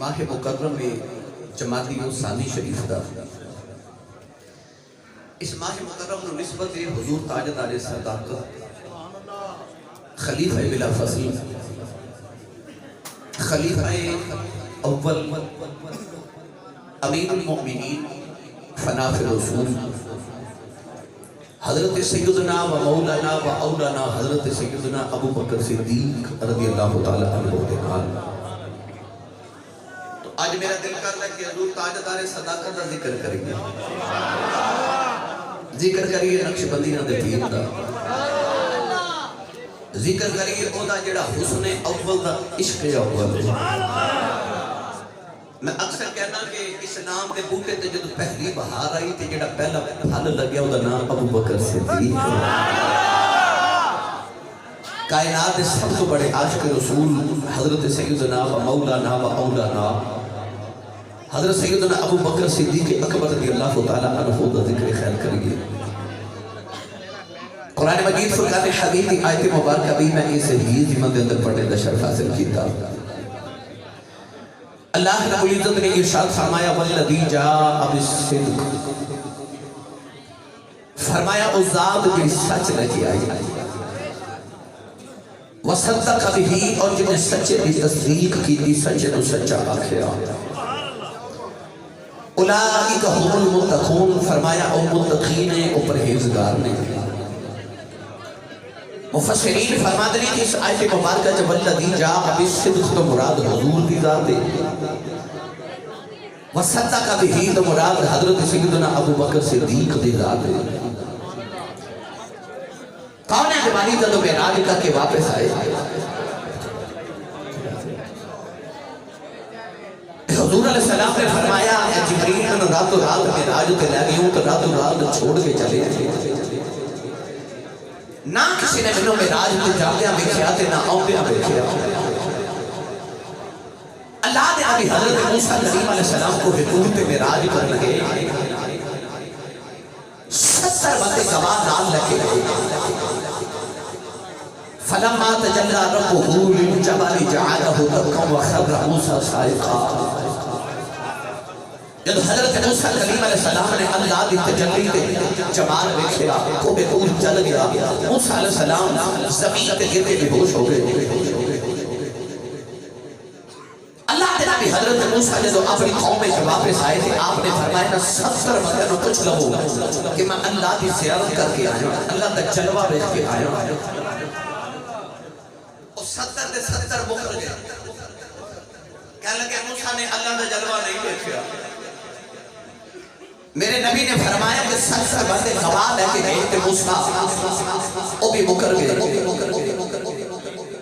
ماہ مکرم میں جمادی ثانی شریف دا اس ماہ مکرم نو نسبت حضور تاجدار صداقت خلیفہ بلا فصل خلیفہ اول امیر المؤمنین فناف رسول حضرت سیدنا و مولانا و اولانا حضرت سیدنا ابو بکر صدیق رضی اللہ تعالی عنہ انتقال. تو آج میرا دل کر رہا ہے کہ حضور تاجدار صداقت کا ذکر کریں گے. ذکر کریے نقش بندی نہ دے پیر دا, ذکر کریے او دا جڑا حسن اول دا عشق اول. میں اکثر کہنا کہ اس نام دے بوٹے تے جدو پہلی بہار آئی تے جڑا پہلا پھل لگیا او دا نام ابو بکر صدیق. کائنات دے سب تو بڑے عاشق رسول حضرت سیدنا و مولانا و اولانا حضرت سیدنا ابو بکر صدیق اکبر رضی اللہ تعالی عنہ دا ذکر خیر کریے. قرآن مجید فرقان حمید کی آیت مبارکہ بھی میں اسے ہی زمان دے اندر پڑھنے دا شرف حاصل کیتا. اللہ رب العزت نے ارشاد فرمایا والذی جاء بالصدق, فرمایا او ذات جو سچ لے کے آئی وصدق بہ, اور جن نے سچے کی تصدیق کی تھی سچے تو سچا آخیا. اولئک هم المتقون, فرمایا او متقین ہیں او پرہیزگار نے. مفسرین فرماتے ہیں کہ اس آیت مبارکہ جب والذی جاء بالصدق تو مراد حضور کی ذات ہے, وصدق بہ تو مراد حضرت سیدنا ابو بکر صدیق کی ذات ہے. کون ہے جوانی جدو معراج کا کے واپس آئے, حضور علیہ السلام نے فرمایا اے جبریل میں رات و رات معراج تے لے گئی ہوں تو رات و رات چھوڑ کے چلے آئے. نہ کسی نے منوں معراج تے جاگیا دیکھیا تے نہ آؤندیا دیکھیا. اللہ نے ابھی حضرت موسیٰ کریم علیہ السلام کو حضور تے معراج کر لگے 70 باتیں گواہ نال لگے. فلما تجلی ربہ للجبل جعلہ دکا وخر موسیٰ صاعقا. جب حضرت موسیٰ کریم علیہ السلام نے اللہ دی تجلی تے جمال دیکھا کوہ طور چل گیا. موسیٰ علیہ السلام زمین تے گرتے بے ہوش ہو گئے. اللہ نے نبی حضرت موسیٰ جب اپنی قوم میں واپس آئے تھے آپ نے فرمایا نا 70 بندے نو کچھ لگو کہ میں اللہ کی زیارت کر کے آیا, اللہ کا جلوہ دیکھ کے آیا. اور 70 دے 70 مکر گئے. کہنے لگے موسیٰ نے اللہ کا جلوہ نہیں دیکھا. میرے نبی نے فرمایا کہ 70 بندے گواہ لے کے گئے تھے موسیٰ وہ بھی مکر گئے.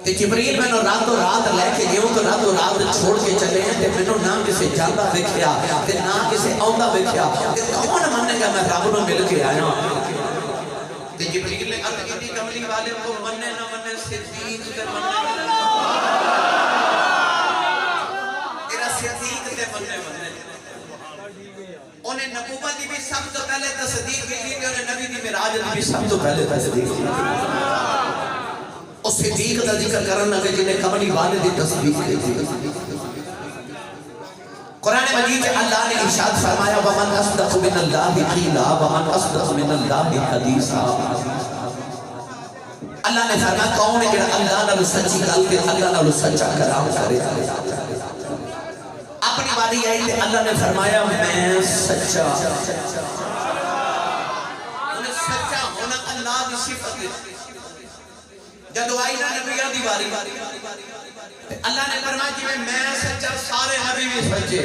کہ جبریل میں نے رات و رات لے کے گئے تو رات و رات چھوڑ کے چلے ہیں کہ میں نے نہ کسے جاندہ دیکھیا کہ نہ کسے آؤندہ دیکھیا کہ کون مننے گا میں رب نو مل کے آیا. کہ جبریل نے عرض کی کملی والے کو مننے نہ مننے صدیق تے مننے تیرا صدیق تے مننے انہیں نبوت دی بھی سب تو پہلے تصدیق کی تھی انہیں نبی دی معراج دی بھی سب تو پہلے تصدیق کی تھی. اس صدیق دا ذکر کرنا کہ جنہیں کملی والے دی تصدیق کی تھی. قرآن مجید اللہ نے ارشاد فرمایا وَمَنْ أَصْدَقُ مِنَ اللَّهِ قِيلًا وَمَنْ أَصْدَقُ مِنَ اللَّهِ حَدِيثًا. اللہ نے فرمایا کون ہے جڑا اللہ نال سچی گل تے اللہ نال سچا کلام کرے. اپنی باری آئی تے اللہ نے فرمایا میں سچا. انہیں سچا ہونا اللہ دی صفت ہے. جدو آئی نا نبیہ دی باری اللہ نے فرمایا کہ میں سچا سارے نبی بھی سچے.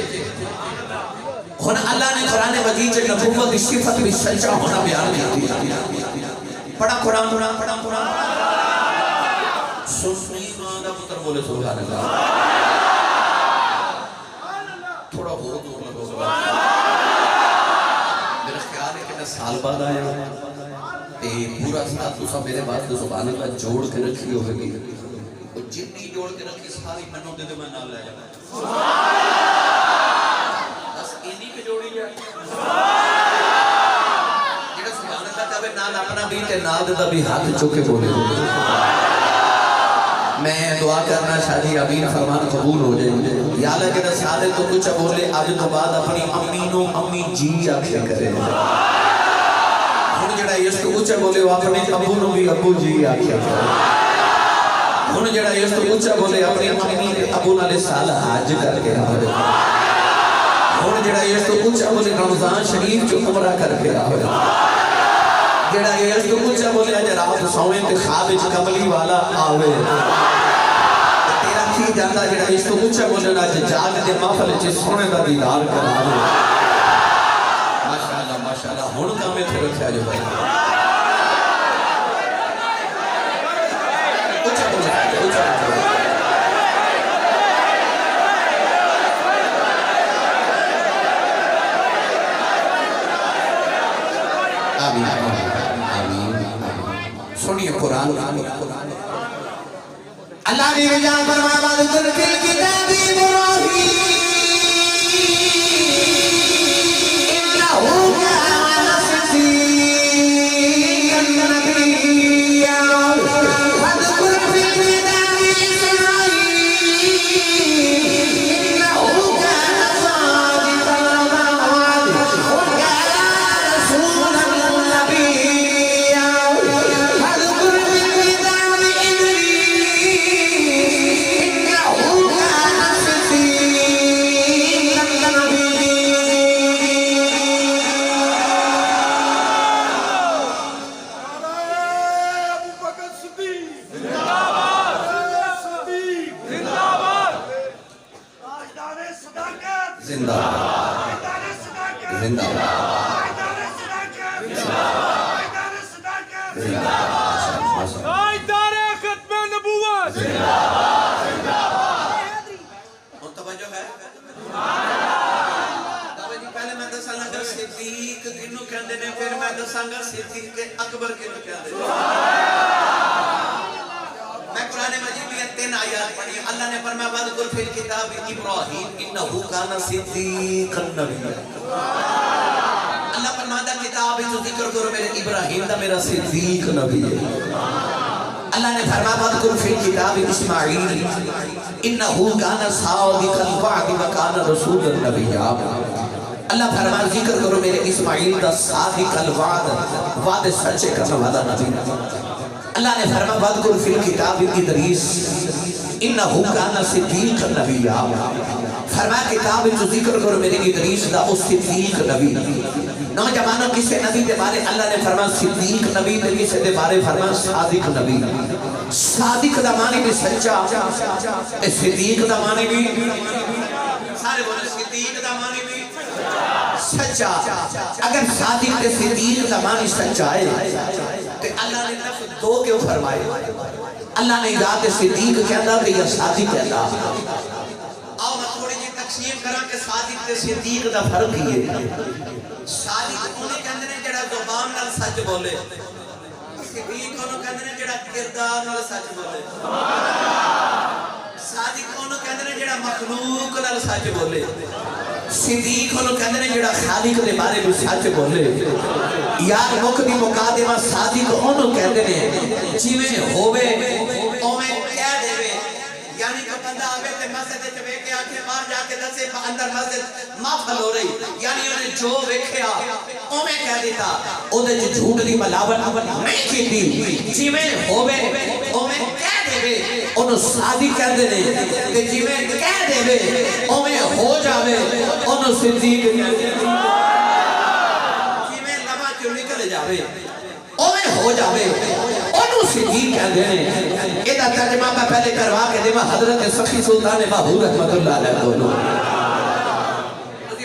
ہونا اللہ نے قرآن مجید سے نبوت دی صفت بھی سچا ہونا بیان کی. پڑھا قرآن سنی ماں دا پتر بولے سبحان اللہ. تھوڑا بہت دور لگو میرا خیال ہے کہ میں سال بعد آیا ہوں پورا ساتھ دوسرا میرے بعد تو سبحان اللہ جوڑ کے رکھی ہوگی. اور جتنی جوڑ کے رکھی ساری منوں دے میں نہ لے جانا بس انہی پہ جوڑی جائے. جیڑا سبحان اللہ جب نال اپنا بھی تے نال دے دا بھی ہاتھ چوکے بولے میں دعا کرنا شادی امین فرمان قبول ہو جائے یا اللہ کے رسالے تو کچھ بولے آج تو بعد اپنی امینوں امی جی آکھے کرے ہن جڑا اس تو کچھ بولے وہ اپنے ابو نو بھی ابو جی آکھے کرے ہن جڑا اس تو کچھ بولے اپنی امی ابو نال سال حج کر کے آوے ہن جڑا اس تو کچھ بولے رمضان شریف جو عمرہ کر کے آوے جڑا اس تو کچھ بولے اج رات سوئیں تے خواب وچ کملی والا آوے تیرا کی جاندا جڑا اس تو کچھ بولے اج جاگ دے محفل وچ سونے دا دیدار کراوے ماشاءاللہ ہن کام تے رکھیا جو بھائی کچھ بولے سنیے قرآن اللہ نے رجا فرمایا وَذْكُرْ فِي الْكِتَابِ إِبْرَاهِيمَ إِنَّهُ كَانَ صِدِّيقًّا نَبِيًّا وَاذْكُرْ فِي الْكِتَابِ إِسْمَاعِيلَ إِنَّهُ كَانَ صَادِقَ الْوَعْدِ وَكَانَ رَسُولًا نَبِيًّا وَاذْكُرْ فِي الْكِتَابِ إِدْرِيسَ إِنَّهُ كَانَ صِدِّيقًّا نَبِيًّا ابو بکر صدیق زندہ باد صدیق زندہ باد تاجدار صداقت زندہ تاجدار صداقت زندہ تاجدار صداقت تاجدار صداقت تاجدار ختم نبوت توجہ ہے توجہ پہلے میں دساں گا صدیق کنوں کہندے نے پھر میں دساں گا صدیق اکبر کنوں کہندے نے میں قرآن مجید میں 3 آیات پڑھی اللہ نے فرمایا وَذْكُرْ فِي الْكِتَابِ إِبْرَاهِيمَ إِنَّهُ كَانَ صِدِّيقًا نَبِيًّا اللہ فرماتا کتاب وچ ذکر کرو میرے ابراہیم دا میرا صدیق نبی ہے اللہ نے فرمایا وَذْكُرْ فِي الْكِتَابِ إِسْمَاعِيلَ إِنَّهُ كَانَ صَادِقَ الْوَعْدِ وَكَانَ رَسُولًا نَبِيًّا اللہ فرمایا ذکر کرو میرے اسماعیل دا صادق الوعد وعدے سچے کرنے والا نبی اللہ نے فرمایا وَذْكُرْ فِي الْكِتَابِ إِدْرِيسَ إِنَّهُ كَانَ صِدِّيقًا نَبِيًّا فرمایا کتاب جو ذکر کرو میرے ادریس دا اس صدیق نبی نوجوانوں کسے نبی دے بارے اللہ نے فرمایا صدیق نبی تے کسے دے بارے فرمایا صادق نبی صادق دا معنی بھی سچا صدیق دا معنی بھی سارے بولے صدیق دا معنی بھی سچا اگر صادق تے صدیق دا معنی سچا ہے تو اللہ نے لفظ 2 کیوں فرمائے اللہ نے ذات صدیق کہتا کہ یہ صادق کہتا آؤ میں تھوڑی جی تقسیم کرا کہ صادق تے صدیق دا فرق ہی ہے صادق انہیں کہندے نے جڑا زبان نال سچ بولے صدیق انہوں کہندے نے جڑا کردار نال سچ بولے صادق انہوں کہندے نے جڑا مخلوق نال سچ بولے صدیق انہوں کہندے نے جڑا خالق دے بارے میں سچ بولے یار مقدی مقادمہ صادق انہوں کہندے نے جویں ہووے اوویں کہہ دیوے یعنی کہ بندہ آوے تے مسجد وچ ویکھ کے آکھے باہر جا کے دسے اندر مسجد محفل ہو رہی یعنی انہیں جو ویکھیا اوویں کہہ دیتا اودے وچ جھوٹ دی ملاوٹ نہیں کیتی جویں ہووے اوویں کہہ دیوے انہوں صادق کہندے نے تے جویں کہہ دیوے اوویں ہو جاوے انہوں صدیق کہندے جویں لمحہ چوں نکل جاوے اوویں ہو جاوے انہوں صدیق کہندے نے ایدہ ترجمہ میں پہلے کروا کے دیما حضرت سخی سلطان باہور رحمت اللہ علیہ دونوں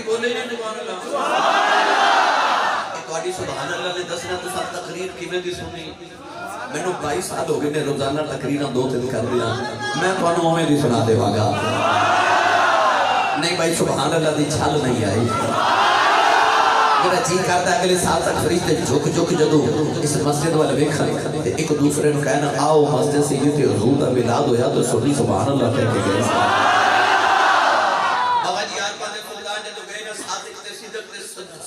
بولے نہیں سبحان اللہ ایک واڈی سبحان اللہ نے دسنا تو ساتھ تقریر کیویں دی سنی میں نو 22 سال ہو گئے نے روزانہ تقریراں 2-3 کر دیا میں تانوں اوویں دی سنا دیواں گا نہیں بھائی سبحان اللہ دی چھل نہیں آئی میرا جی کرتا ہے اگلے سال تک فرشتے جھک جدو اس مسجد والے ویکھا ایک دوسرے نے کہنا آؤ مسجد سے یہ حضور دا میلاد ہویا تو سنی سبحان اللہ کہہ کے گئے بابا جی آج پانے خدا جدو گئے نا صادق تے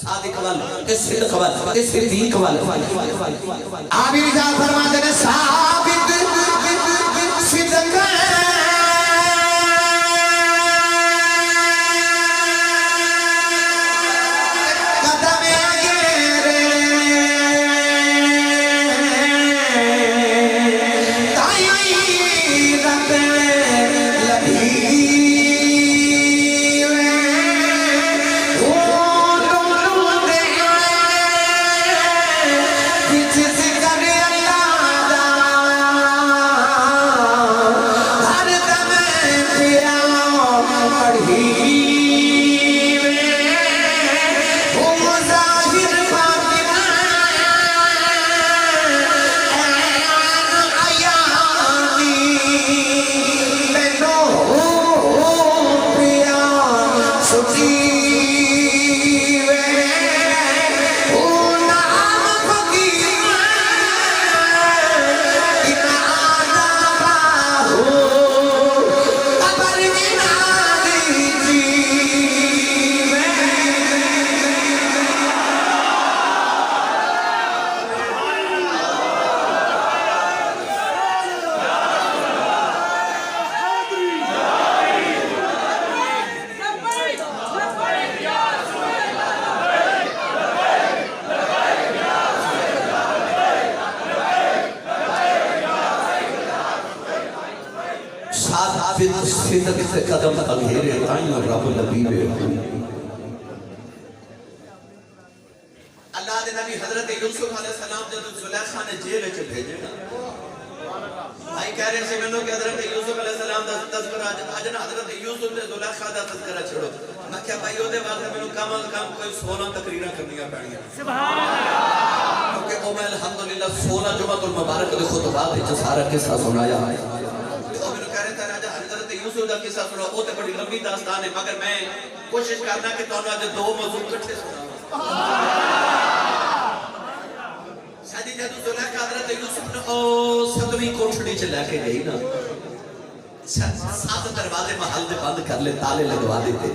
صادق وال تے صدق وال تے صدیق وال آبی جان فرما دے صادق صدق فدق سے قدم اگھیرے تائیں رب لبیب اللہ دے نبی حضرت یوسف علیہ السلام جب زلیخا نے جیل وچ بھیجے نا بھائی کہہ رہے سے منو کہ حضرت یوسف علیہ السلام دا تذکرہ آج نا حضرت یوسف نے زلیخا دا تذکرہ چھڑو میں کیا بھائی وہ دے واقع منو کم از کم کوئی 16 تقریرہ کرنیاں پڑھنیاں سبحان اللہ کیونکہ وہ میں الحمدللہ 16 جمعہ المبارک دے خطبات جو سارا قصہ سنایا ہے یوسف دا قصہ سنو وہ تے بڑی لمبی داستان ہے مگر میں کوشش کرنا کہ تو آج دو موضوع کٹھے سنا شادی جدو زلیخا حضرت یوسف نے او ستویں کوٹھڑی چ لے کے گئی نا 7 دروازے محل دے بند کر لے تالے لگوا دیتے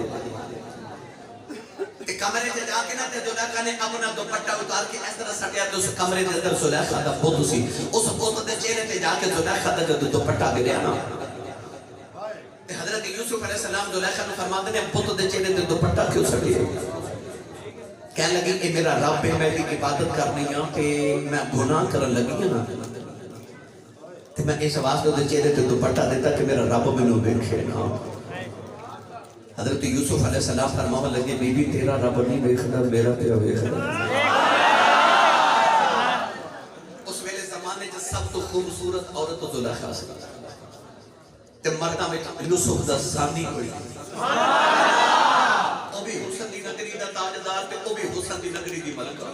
کمرے سے جا کے نا تے زلیخا نے اپنا دوپٹہ اتار کے اس طرح سٹیا تو اس کمرے دے اندر زلیخا دا بت سی اس بت دے چہرے تے جا کے زلیخا دا جو دوپٹہ گریا نا حضرت یوسف علیہ السلام زلیخا نے فرماتے ہیں بت دے چہرے تے دوپٹہ کیوں سٹی ہے کہنے لگی اے میرا رب ہے میں دی عبادت کرنی ہاں کہ میں گناہ کرن لگی ہوں نا تے میں اس واسطے دے چہرے تے دوپٹہ دیتا کہ میرا رب مینوں ویکھے نا حضرت یوسف علیہ السلام فرماون لگے بی بی تیرا رب نہیں ویکھدا میرا پیا ویکھدا اس ویلے زمانے وچ سب تو خوبصورت عورت زلیخا سی تے مرداں وچ یوسف دا ثانی کوئی او بھی حسن دی نگری دا تاجدار تے او بھی حسن دی نگری دی ملکہ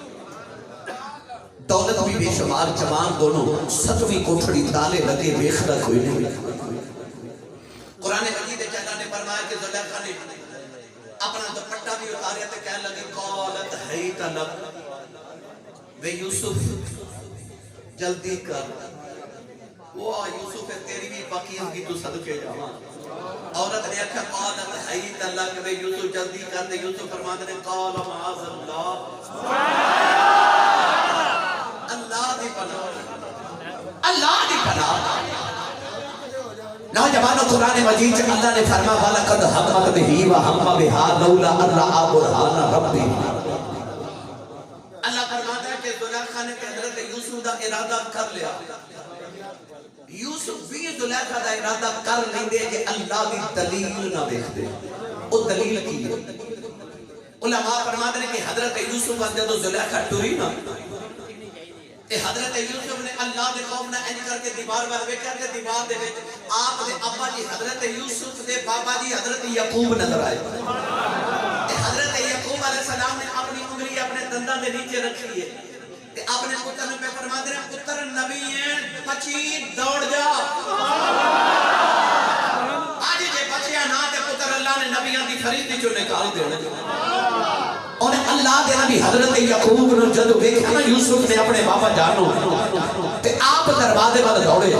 دولت بھی بے شمار جوان دونوں 7ویں کوٹھڑی تالے لگے ویکھدا کوئی نہیں قرآن مجید وچ اللہ نے فرمایا کہ زلیخا نے اپنا دوپٹہ بھی اتاریا تے کہنے لگی قالت حیت لک وے یوسف جلدی کر وہ یوسف ہے تیری بھی باقیوں کی تو صدقے جاواں عورت نے کہا قالت حیت اللہ کہ یوسف جلدی کر دے یوسف فرماتے ہیں قال معاذ اللہ اللہ دی پناہ اللہ دی پناہ نوجوانوں قرآن مجید سے اللہ نے فرمایا وَلَقَدْ هَمَّتْ بِهِ وَهَمَّ بِهَا لَوْلَا أَن رَأَىٰ بُرْهَانَ رَبِّهِ اللہ فرماتا ہے کہ زلیخا نے حضرت یوسف دا ارادہ کر لیا یوسف بھی زلیخا دا ارادہ کر لیندے کہ اللہ دی دلیل نہ دیکھ دے وہ دلیل کی ہے علماء فرماتے ہیں کہ حضرت یوسف جدو زلیخا ٹری نا کہ حضرت یوسف نے اللہ دے قوم نہ انج کر کے دیوار ول ویکھیا تے دیوار دے وچ آپ دے ابا جی حضرت یوسف دے بابا جی حضرت یعقوب نظر آئے تے حضرت یعقوب علیہ السلام نے اپنی انگلی اپنے دنداں دے نیچے رکھی ہے تے اپنے پتر نے فرماتے ہیں پتر نبی ہیں بچی دوڑ جا آج جے بچیا نہ تے پتر اللہ نے نبیاں دی فرشتے چوں نکال دینا اور اللہ دے نبی حضرت یعقوب نے جدو دیکھا نا یوسف نے اپنے بابا جانو تے آپ دروازے پر دوڑے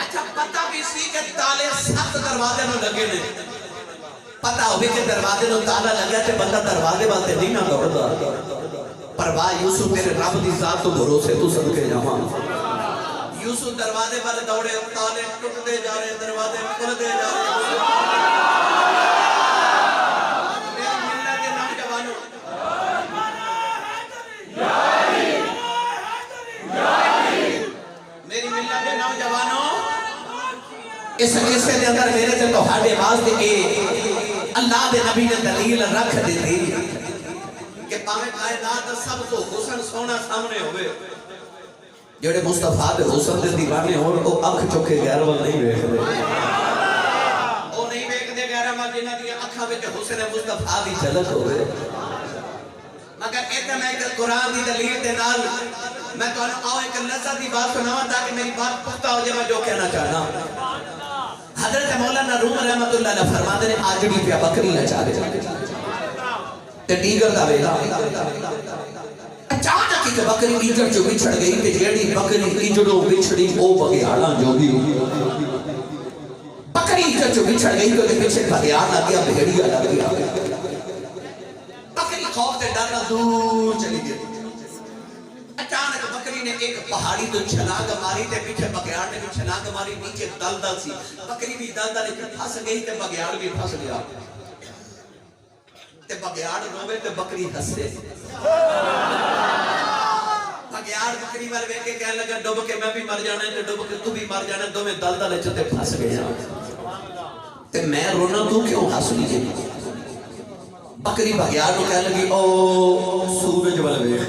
اچھا پتہ بھی سی کہ تالے 7 دروازے میں لگے نے پتہ ہوئے کہ دروازے میں تالا لگا تے بندہ دروازے پر نہیں نہ دوڑتا پر واہ یوسف میرے رب دی ذات تو بھروسے تو صدقے جاواں یوسف دروازے پر دوڑے، تالے ٹوٹتے جا رہے، دروازے کھلتے جا رہے۔ میری ملت کے نوجوانوں، میری ملت کے نوجوانوں، اس قصے کے اندر میرے سے تہاڈے واسطے اللہ دے نبی نے دلیل رکھ دیتی کہ پاویں کائنات سب تو حسن سونا سامنے ہوئے، جڑے مصطفیٰ دے حسن دے دیوانے ہون او اکھ چوکے غیر وال نہیں ویکھدے، او نہیں ویکھدے غیر وال جنہاں دی اکھاں وچ حسن مصطفیٰ دی جھلک ہوئے۔ مگر ایتھے میں ایک قرآن دی دلیل دے نال میں تانوں آؤ ایک لذت دی بات سناواں تاکہ میری بات پختہ ہو جائے، میں جو کہنا چاہنا۔ حضرت مولانا روم رحمت اللہ علیہ فرماتے ہیں آجڑی پہ بکری نچا دے تے ڈیگر دا ویلا اچانک ایک بکری ایجڑ جو بچھڑ گئی تے جیڑی بکری ایجڑوں بچھڑی او بگیاڑاں جو بھی بکری ایجڑ جو بچھڑ گئی تو پیچھے بگیاڑ لگ گیا، بھیڑیا لگ گیا، بکری خوف سے ڈرنا دور چلی گئی۔ اچانک بکری نے ایک پہاڑی تو چھلانگ ماری تے پیچھے بگیاڑ نے بھی چھلانگ ماری، نیچے دلدل سی، بکری بھی دلدل وچ پھس گئی تے بگیاڑ بھی پھس گیا تے بگیاڑ روے تے بکری ہسے۔ بگیاڑ بکری وال ویکھ کے کہنے لگا ڈوب کے میں بھی مر جانا ہے تے ڈوب کے تو بھی مر جانا ہے، دوویں دلدل وچ تے پھس گئے تے میں رونا تو کیوں ہس رہی ہے؟ بکری بگیاڑ نو کہنے لگی او سورج وال ویکھ،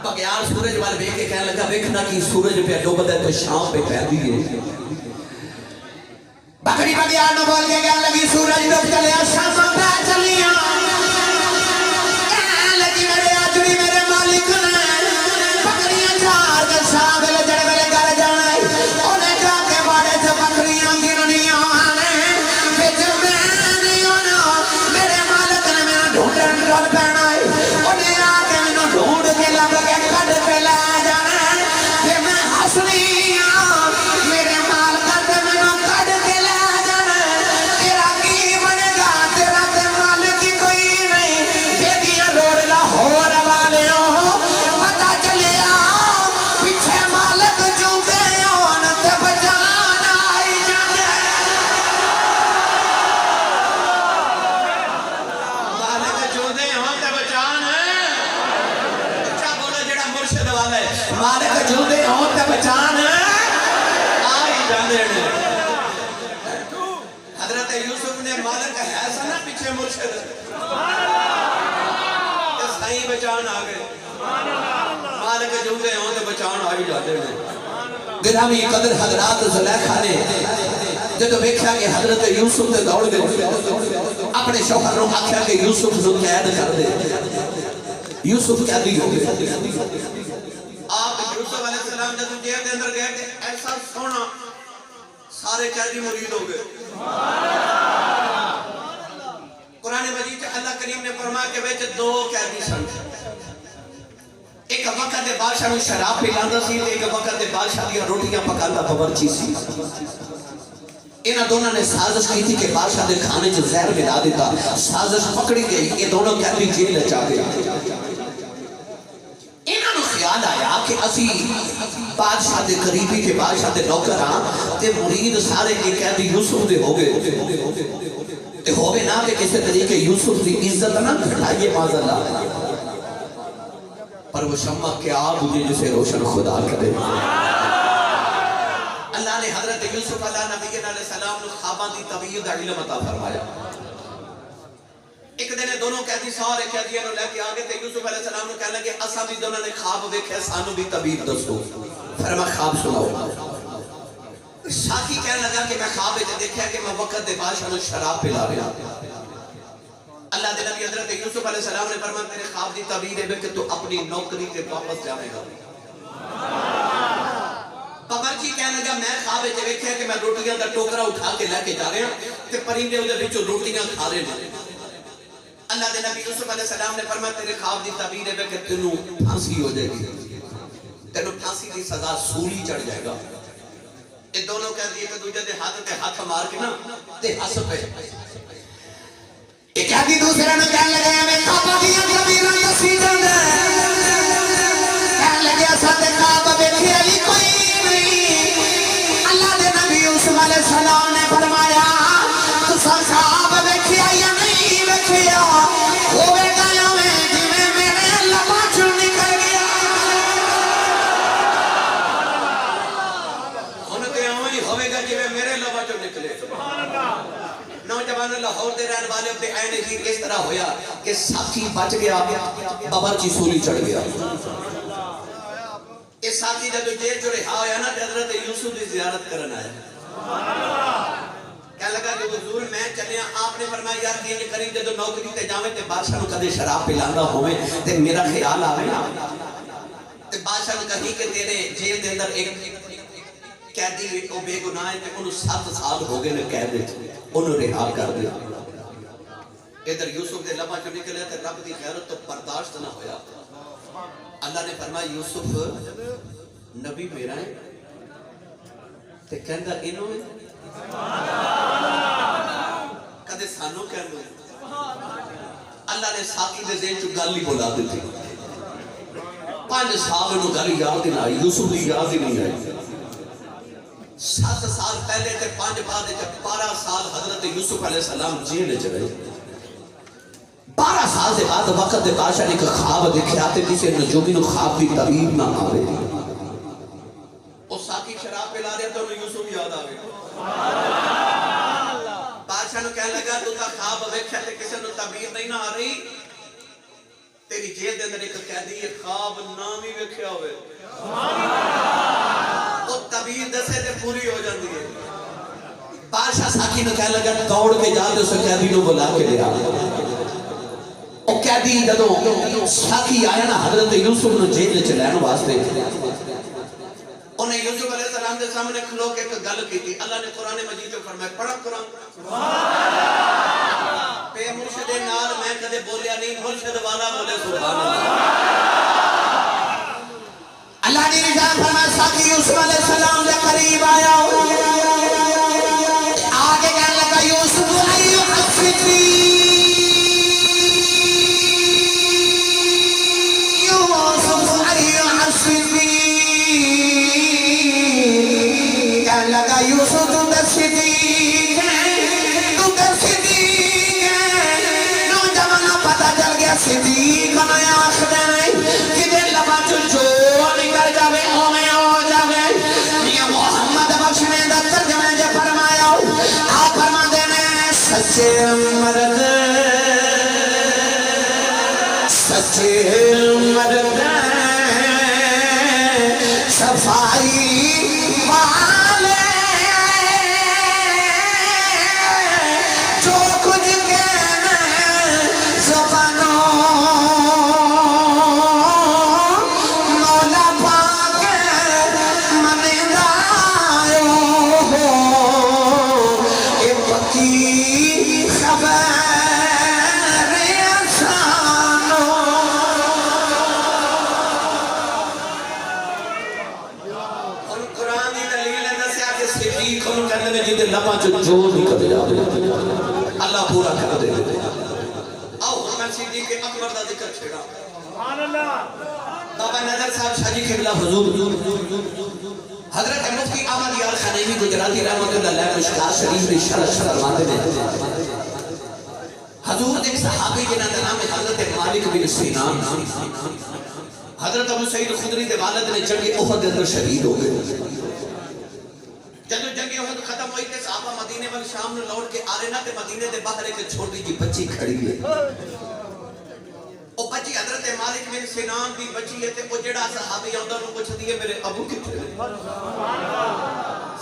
بگیاڑ سورج وال ویکھ کے کہنے لگا ویکھنا کہ سورج پہ ڈوبدا ہے تو شام پہ پیندی ہے۔ بکری بگیاڑ نو بول کے کہنے لگی سورج ڈوب چلیا شام پہ چلیاں، کہنے لگی میرے آجڑی میرے مالک نے بکریاں چار کے شام ویلے جڑے ویلے گھر جانا ہے، انہیں جا کے باڑے سے بکریاں گننیاں نے وچ میں نہیں ہونا، میرے مالک نے میرا ڈھونڈن ڈر پینا ہے، انہیں آ کے مینوں ڈھونڈ کے لب کے کڈ کے لے جانا ہے کہ میں ہسنی ہاں، میرے مالک تے مینوں کڈ کے لے جانا ہے، تیرا کی بنے گا، تیرا تے مالک ہی کوئی نہیں، بیٹیاں روڑ لاہور والے ہو پتہ چلیا پیچھے مالک چونکے ہون تے بچان آئی جانے، مالک چوندے ہون تے بچان اچھا بولو جڑا مرشد والا ہے، مالک چوندے ہون تے بچان آئی جاندے نے۔ حضرت یوسف نے مالک ہے سا نا پیچھے مرشد تے سائیں بچان آ گئے، مالک چوندے ہون تے بچان آئی جاندے نے۔ گرامی قدر حضرات زلیخا نے جدو ویکھیا کہ حضرت یوسف تے دوڑ گئے، اپنے شوہر نو آکھیا کہ یوسف نو قید کر دے، یوسف قیدی ہو گئے۔ آپ یوسف علیہ السلام جدو جیل دے اندر گئے کہ ایسا سونا سارے قیدی مرید ہو گئے۔ قرآن مجید سے اللہ کریم نے فرمایا کہ وچ دو قیدی سن، ایک وقت دے بادشاہ نو شراب پلاندا سی تے ایک وقت دے بادشاہ دی روٹیاں پکاندا باورچی سی۔ انہاں دونوں نے سازش کی تھی کہ بادشاہ دے کھانے چ زہر ملا دیتا، سازش پکڑی گئی، یہ دونوں قیدی جیل چ آ گئے۔ انہاں نو خیال آیا کہ اسی بادشاہ دے قریبی کے بادشاہ دے نوکر ہاں تے مرید سارے کے قیدی یوسف دے ہو گئے تے ہوے نہ کہ کسی طریقے یوسف دی عزت نہ گھٹائیے معاذ اللہ، پر وہ شمع کیا مجھے جسے روشن خدا کرے۔ اللہ نے حضرت یوسف علیہ نبی علیہ السلام نے خواباں دی تعبیر دا علم عطا فرمایا۔ ایک دن دونوں قیدی سارے قیدیاں نو لے کے آگے تے یوسف علیہ السلام نے کہنے لگے اساں بھی دونوں نے خواب ویکھے، سانو بھی تعبیر دسو۔ فرمایا خواب سناؤ۔ ساتھی کہنے لگا کہ میں خواب وچ دیکھا کہ میں وقت دے بادشاہ نو شراب پلا رہا۔ اللہ دے نبی حضرت یوسف علیہ السلام نے فرمایا تیرے خواب دی تعبیر ہے کہ تو اپنی نوکری تے واپس جاوے گا۔ باورچی کہنے لگا میں خواب وچ ویکھیا کہ میں روٹیاں دا ٹوکرا اٹھا کے لے کے جا رہا تے پرندے اودے وچوں روٹیاں کھا رہے ہیں۔ اللہ دے نبی یوسف علیہ السلام نے فرمایا تیرے خواب دی تعبیر ہے کہ تینوں پھانسی ہو جائے گی، تینوں پھانسی دی سزا سولی چڑھ جائے گا۔ یہ دونوں کہہ دیے کہ دوجہ دے ہاتھ مار کے نا تے ہس پے۔ ایک آدھی دوسرے نے کہنے لگا میں خواباں دیاں تعبیراں دسی جاندا، کہنے لگے اساں تے خواب ویکھے یقین اس طرح ہویا کہ ساقی بچ گیا باورچی سولی چڑھ گیا اس ساقی جب جیل جو رہا ہویا نا حضرت یوسف کی زیارت کرنا آیا کہنے لگا کہ حضور میں چلے آپ نے فرمایا یار دین کری جدو نوکری تے جاویں تے بادشاہ نو کدے شراب پلانا ہوئے تے میرا خیال آوے نا تے بادشاہ نے کہی کہ تیرے جیل دے اندر ایک قیدی او بے گناہ ہے تے انہوں 7 سال ہو گئے نے قید وچ انہوں رہا کر دیا ادھر یوسف دے لباں چوں نکلے تے رب دی غیرت تو برداشت نہ ہویا اللہ نے فرمایا یوسف نبی میرا ہے تے کہندا انہوں کدے سانو کہندے اللہ نے ساقی دے ذہن چوں گل ہی بولا دتی 5 سال انہوں گل یاد نہ آئی یوسف دی یاد ہی نہیں آئی 7 سال پہلے تے 5 بعد 12 سال حضرت یوسف علیہ السلام جیل وچ رہے 12 سال سے بعد وقت دے بادشاہ نے ایک خواب دیکھا تے کسی نجومی نو خواب دی تعبیر نہ آوے او ساقی شراب پلا رہا تو یوسف یاد آوے بادشاہ نو کہنے لگا تو تا خواب ویکھیا تے کسی نو تعبیر نہیں نہ آ رہی تیری جیل دے اندر ایک قیدی خواب نام ہی ویکھیا ہوئے او تعبیر دسے تے پوری ہو جاندی ہے بادشاہ ساقی نو کہنے لگا دوڑ کے جا تے اس قیدی نو بلا کے لے آ او قیدی جدوں ساقی آیا نا حضرت یوسف نو جیل وچ لین واسطے انہیں یوسف علیہ السلام دے سامنے کھلو کے ایک گل کی تھی اللہ نے قرآن مجید جو فرمایا پڑھا قرآن بے مرشد نال میں کدے بولیا نہیں مرشد والا بولے سبحان اللہ نے نظام فرمایا ساقی یوسف علیہ السلام دے قریب آیا آگے کہنے لگا یوسف ایو حفظی لگا یوسف تو در صدیق ہے نوجوانوں پتہ چل گیا صدیق میں آخر نہیں کہ دل لبا جو نکل جاوے ہمیں ہو جاوے یہ محمد بخشنے دا ترجمہ جو فرمایا آپ فرما دینے سچے مرد صفائی لبا جو نکل جاوے اللہ پورا کر دے آؤ ہمیں صدیق اکبر دا ذکر چھڑا سبحان اللہ بابا نظر صاحب شاہ جی قبلہ حضور حضرت مفتی احمد یار خانیوی گجراتی رحمت اللہ علیہ مشکات شریف میں شرح فرماتے ہیں حضور ایک صحابی جنہ کا نام ہے حضرت مالک بن سینان حضرت ابو سعید خدری دے والد نے جنگ احد اندر شہید ہو گئے جب جنگ احد ختم ہوئی تے صحابہ مدینے وال شام نے لوٹ کے آ رہے نا تے مدینے دے باہر ایک چھوٹی جی بچی کھڑی ہے او بچی حضرت مالک بن سینان دی بچی ہے تے او جڑا صحابی آندا نو پوچھدی ہے میرے ابو کتھے نے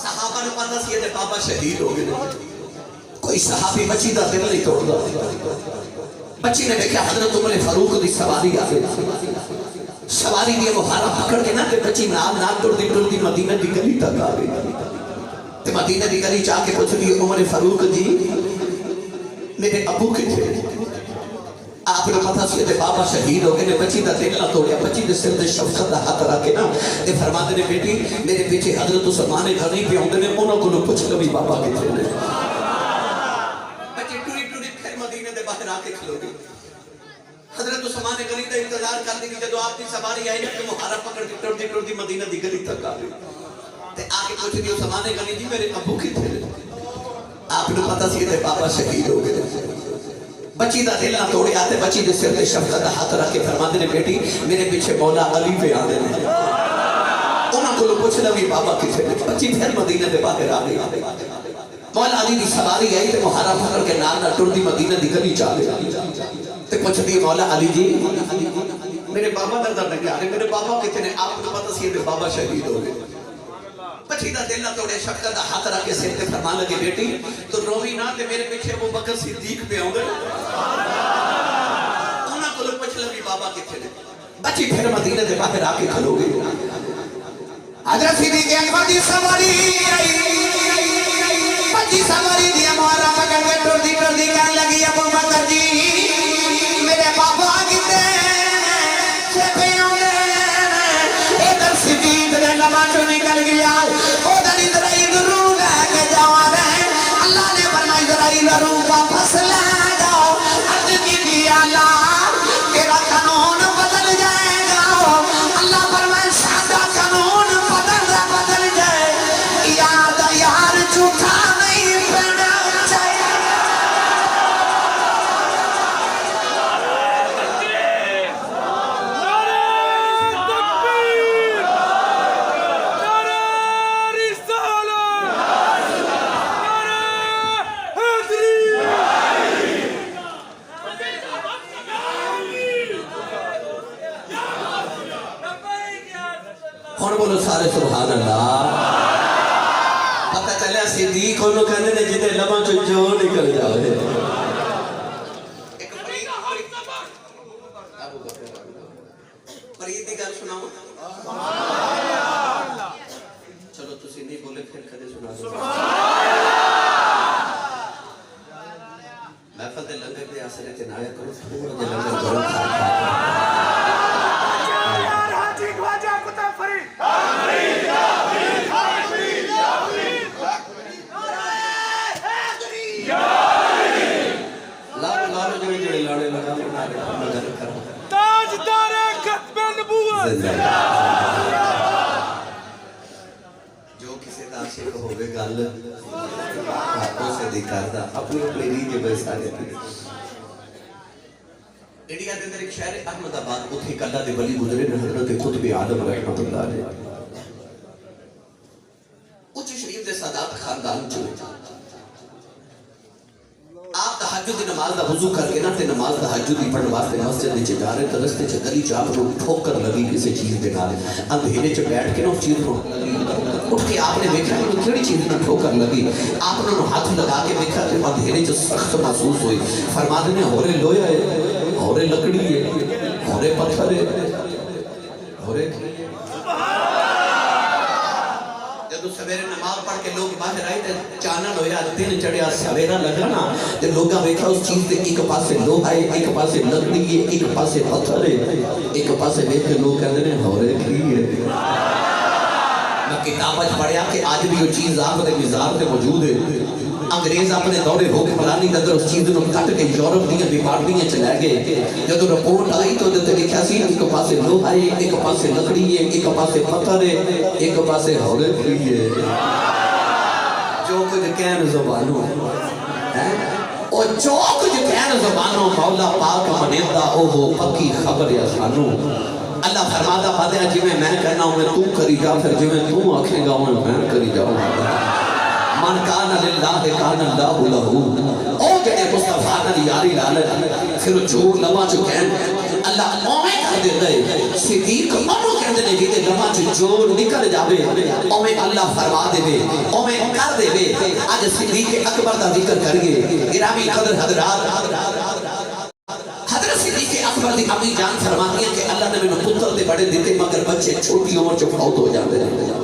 صحابہ نو پتہ سی تے بابا شہید ہو گئے کوئی صحابی بچی دا دل نہیں توڑدا بچی نے دیکھا حضرت عمر فاروق دی سواری آ گئی سواری دی مہارا پکڑ کے نا تے بچی نال نال ٹردی مدینہ دی گلی تک آ گئی تے مدینہ دی گلی چاہ کے پوچھ دی عمر فاروق جی میرے ابو کتھے آپ نے پتہ سی تے بابا شہید ہو گئے نے بچی دا دل نہ توڑیا بچی دے سر تے شفقت دا ہاتھ رکھ کے نا تے فرماتے نے بیٹی میرے پیچھے حضرت عثمان غنی پہ ہوندے نے انہاں کولوں پوچھ لو بھی بابا کتھے نے بچی ٹوری ٹوری پھر مدینے دے باہر آ کے کھلو گئی حضرت عثمان غنی دا انتظار کر دی جدوں آپ دی سواری آئی نا کہ مہارا پکڑ کے ٹردی مدینہ دی گلی تک آ گئی تے آگے پوچھ دی عثمان غنی جی میرے ابو کتھے نے آپ نے پتہ سی تے بابا شہید ہو گئے بچی دا دل نہ توڑیا تے بچی دے سر تے شفقت دا ہاتھ رکھ کے فرماندے نے بیٹی میرے پیچھے مولا علی پہ آندے نے انہاں کولوں پوچھ لو بابا کتھے نے بچی پھر مدینے دے باہر آ گئی مولا علی دی سواری آئی تے مہارا پکڑ کے نال نہ ٹردی مدینہ دی گلی چاہ تے پوچھ دی مولا علی جی میرے بابا در در نگیا میرے بابا کتنے نے آپ کو پتہ سی بابا شہید ہو گئے پچھی دا دل نہ توڑے شفقت دا ہاتھ رکھ کے سر تے فرمان لگے بیٹی تو روی نہ تے میرے پیچھے ابو بکر صدیق پہ آؤں گے انہاں کو لوگ پچھ لگی بابا کتنے نے بچی پھر مدینہ دے باہر آ کے کھلو گئے حضرت صدیق اکبر دی سواری آئی بچی سواری دی ہمارا پکڑ کے ٹردی کہنے لگی ابو بکر جی میرے بابا کتنے چھپے ہوں گے ادھر صدیق نے لبا چو نکل گیا ادھر اسرائیل روح لے کے جاوا رہے اللہ نے فرمایا اسرائیل روح واپس لے جاؤ عرض کی دیا اللہ تیرا قانون بدل جائے گا اللہ فرمائے سادہ قانون بدل جائے یاد یار جھوٹا نہیں پہنا چاہیے اور بولو سارے سبحان اللہ پتہ چلیا صدیق انہوں کہنے نے جنہیں لباں چو جو نکل جاؤے فرید دی گل سناؤں چلو تسی نہیں بولے پھر کدے سنا دو محفل دے لنگر دے آسرے تے نایا کرو تھوڑا دے لنگر کرو تاجدار ختم نبوت جو کسی عاشق ہوئے گل ہاتھوں سے دکھاتا اپنی اپنی ریجے بیسا دیتی انڈیا دے اندر ایک شہر احمد آباد اتھی کلہ دے ولی گزرے حضرت قطب عالم رحمت اللہ علیہ اچھ شریف دے سادات خاندان چلے آپ تہجد نماز دا وضو کر کے نہ تے نماز تہجد دی پڑھن واسطے مسجد وچ جا رہے تے رستے چ گلی چ کو ٹھوکر لگی کسی چیز دے نال اندھیرے چ بیٹھ کے نہ اس چیز کو اٹھ کے آپ نے دیکھا کہ کیڑی چیز نہ ٹھوکر لگی آپ نے ہاتھ لگا کے دیکھا کہ اندھیرے چ سخت محسوس ہوئی فرماتے نے ہورے لویا ہے ہورے لکڑی ہے ہورے پتھر ہے ہورے جب سویرے نماز پڑھ کے لوگ باہر آئے تھے چانن ہویا دن چڑھیا سویرا لگا نا جب لوگاں دیکھا اس چیز دے ایک پاسے لوہا ہے ایک پاسے لکڑی ہے ایک پاسے پتھر ہے ایک پاسے دیکھ کے لوگ کہتے ہیں ہورے کی ہے میں کتابت پڑھیا کہ آج بھی وہ چیز آپ دے مزار دے موجود ہے انگریز اپنے دورے ہو کے پلانی اندر اس چیز کو کٹ کے یورپ دیا ڈپارٹمنٹ چلے گئے جب رپورٹ آئی تو تے لکھا سی ایک پاسے لوہا ہے ایک پاسے لکڑی ہے ایک پاسے پتھر ہے ایک پاسے ہورے کی ہے جو کچھ کہن زبانوں اور جو کچھ کہن زبانوں مولا پاک منیندہ او ہو پکی خبر یا سانو اللہ فرماتا پادیا جی میں کہنا ہوں میں تو کری جا پھر جی میں آکھیں گا ہوں میں کری جاؤں من کان للہ کان اللہ لہو او جڑے مصطفیٰ نبی یاری لالت پھر جھوٹ لما چو کہن اللہ اومیں کر دے گئے صدیق منو کہن دے جیتے لما چو جھوٹ نکل جاوے اومیں اللہ فرما دے بے اومیں کر دے بے آج صدیق اکبر دا ذکر کریے گرامی قدر حضرات حضرت صدیق اکبر دی امی جان فرماتی ہیں کہ اللہ نے میں پتر دے بڑے دیتے مگر بچے چھوٹی عمر چو فوت ہو جاتے ہیں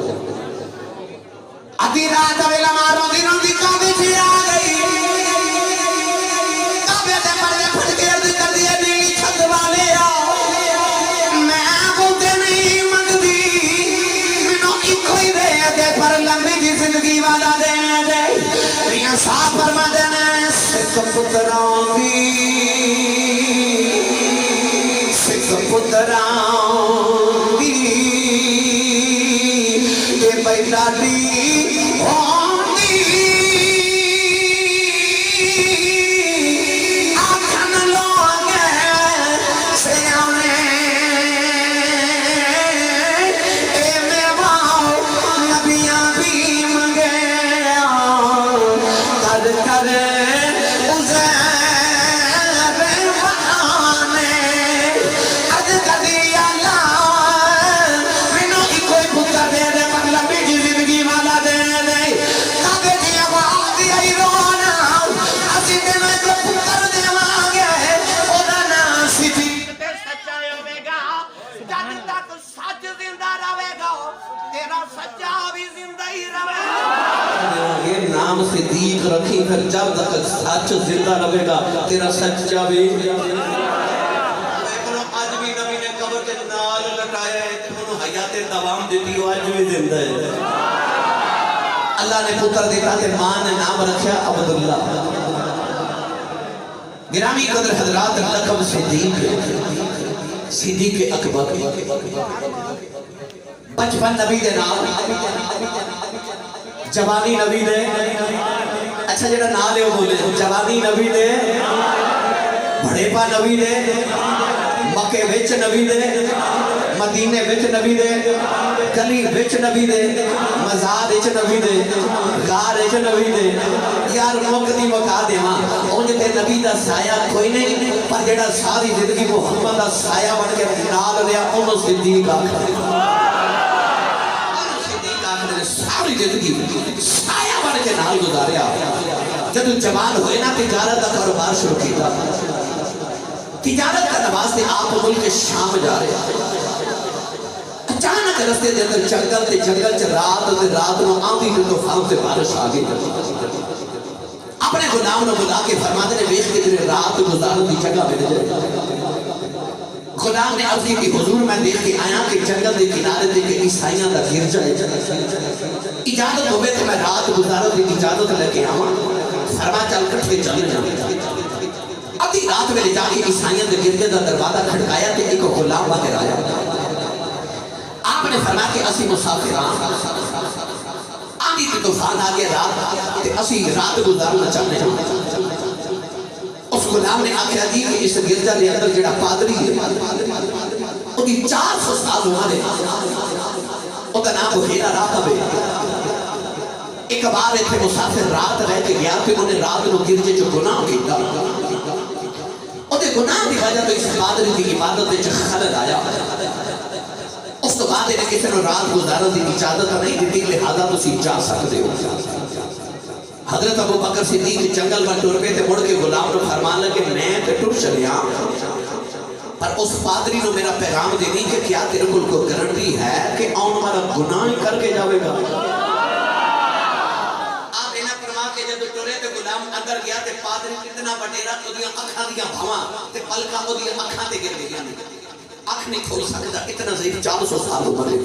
ادھی رات ویلا ماروں دنوں دی کعبے سے آ گئی کعبے سے پردے پھٹ کے عرض کر دیے نیلی چھت والے میں بولتے نہیں منگدی منو ایکو ہی دے پر لمبی جی زندگی والا دے ریاں صاحب فرما دینے سکھ پتروں دی سکھ پتروں دی یہ بیٹا دی نام صدیق رکھی، پھر جب تک سچ زندہ رہے گا تیرا سچا بھی آج بھی نبی نے قبر کے نال لٹایا ہے کہ انہوں حیات دوام دیتی ہو، آج بھی زندہ ہے۔ اللہ نے پتر دیتا کہ ماں نے نام رکھا عبداللہ۔ گرامی قدر حضرات، لقب صدیق، صدیق اکبر، بچپن نبی دے نام، جوانی نبی دے، اچھا جڑا نام لے وہ بولے، جوانی نبی دے، بڑے پا نبی دے، مکے وچ نبی دے، مدینے وچ نبی دے، گلی وچ نبی دے، مزار وچ نبی دے، غار وچ نبی دے۔ یار موقعی مکا دے ماں اونج تے نبی دا سایہ کوئی نہیں، پر جڑا ساری زندگی محمد دا سایہ بن کے نال لیا انہوں صدیق آکھدے، صدیق آکھدے ساری زندگی سایہ بن کے نال گزاریا۔ جب جوان ہوئے نا تجارت دا کاروبار شروع کیتا، تجارت کا نواستے آپ ملک شام جا رہے ہیں، اچانک رستے دے اندر جنگل چ رات نو آندھی تے طوفان سے بارش آ گئی۔ اپنے غلام نو بلا کے فرماتے نے ویکھ کے تیرے رات گزارن دی جگہ مل جائے۔ غلام نے عرض کی حضور میں دیکھ کے آیا کہ جنگل دے کنارے تے کہ عیسائیاں دا گرجا ہے، اجازت ہوئے تو میں رات گزارن دی اجازت لے کے آواں؟ فرما چل کٹھے چلے جاؤں۔ ادھی رات میں لے جا کے عیسائیاں دے گرجے دا دروازہ کھڑکایا تے ایک غلام باہر آیا۔ آپ نے فرمایا کہ اسی مسافران، آندھی تے طوفان آ گیا رات تے اسی رات گزارنا چاہتے ہیں۔ اس غلام نے آخیا جی کہ اس گرجا دے اندر جڑا پادری ہے اُنہیں 400 سال ہوا دے، اُنہا نام بحیرہ راہب ہے۔ ایک بار ایتھے مسافر رات رہ کے گیا کہ انہیں رات نو گرجے جو گناہ کیتا، انہیں گناہ دی وجہ تو اس پادری دی عبادت وچ خلل آیا۔ اس تو بعد انہیں کسی نے رات گزارن دی اجازت نہیں دیتی، لہذا تسی جا سکتے ہو۔ حضرت ابو بکر صدیق جنگل میں ٹر پہ تے مڑ کے غلام نو فرمان لگے میں تے ٹر چلیا، پر اس پادری نو میرا پیغام دینی کہ کیا تیرے کو گارنٹی ہے کہ آن ہمارا گناہ کر کے جاوے گا؟ آپ انہاں فرما کے جب ٹرے تے غلام اندر گیا تے پادری کتنا وڈیرا اودیاں اکھاں دیاں بھاواں تے پلکاں اودیاں اکھاں تے گر گئیاں، اکھ نہیں کھول سکتا، اتنا ضعیف 400 سال عمر ہے۔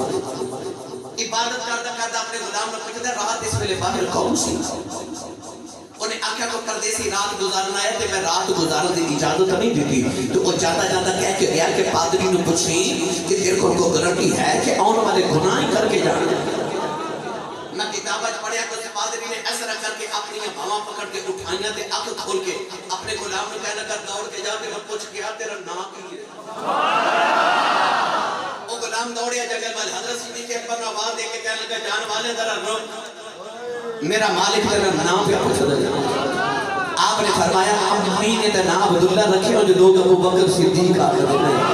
عبادت کرتا کرتا اپنے غلام نے پوچھا رات اس ویلے باہر کون سی؟ انہیں آخیا کو پردیسی رات گزارنا ہے تے میں رات گزارن دی اجازت نہیں دیتی۔ تو وہ جاتا جاتا کہہ کے گیا کہ پادری نے پوچھی کہ تیرے کو گارنٹی ہے کہ آن والے گناہ کر کے جانا؟ میں کتابت پڑھیا کہ اس پادری نے ایسا کر کے اپنی بھاواں پکڑ کے اٹھائیاں تے آنکھ کھول کے اپنے غلام نے کہنا کر دوڑ کے جا کے پوچھ گیا تیرا نام کی ہے؟ وہ غلام دوڑیا جنگل میں، حضرت صدیق اکبر آواز دے کے کہنے لگا جان والے ذرا رک، میرا مالک تیرا نام پہ پوچھ رہا۔ آپ نے فرمایا امی نے تے نام عبداللہ رکھے اور جو لوگ ابو بکر صدیق آ کر دیتے ہیں۔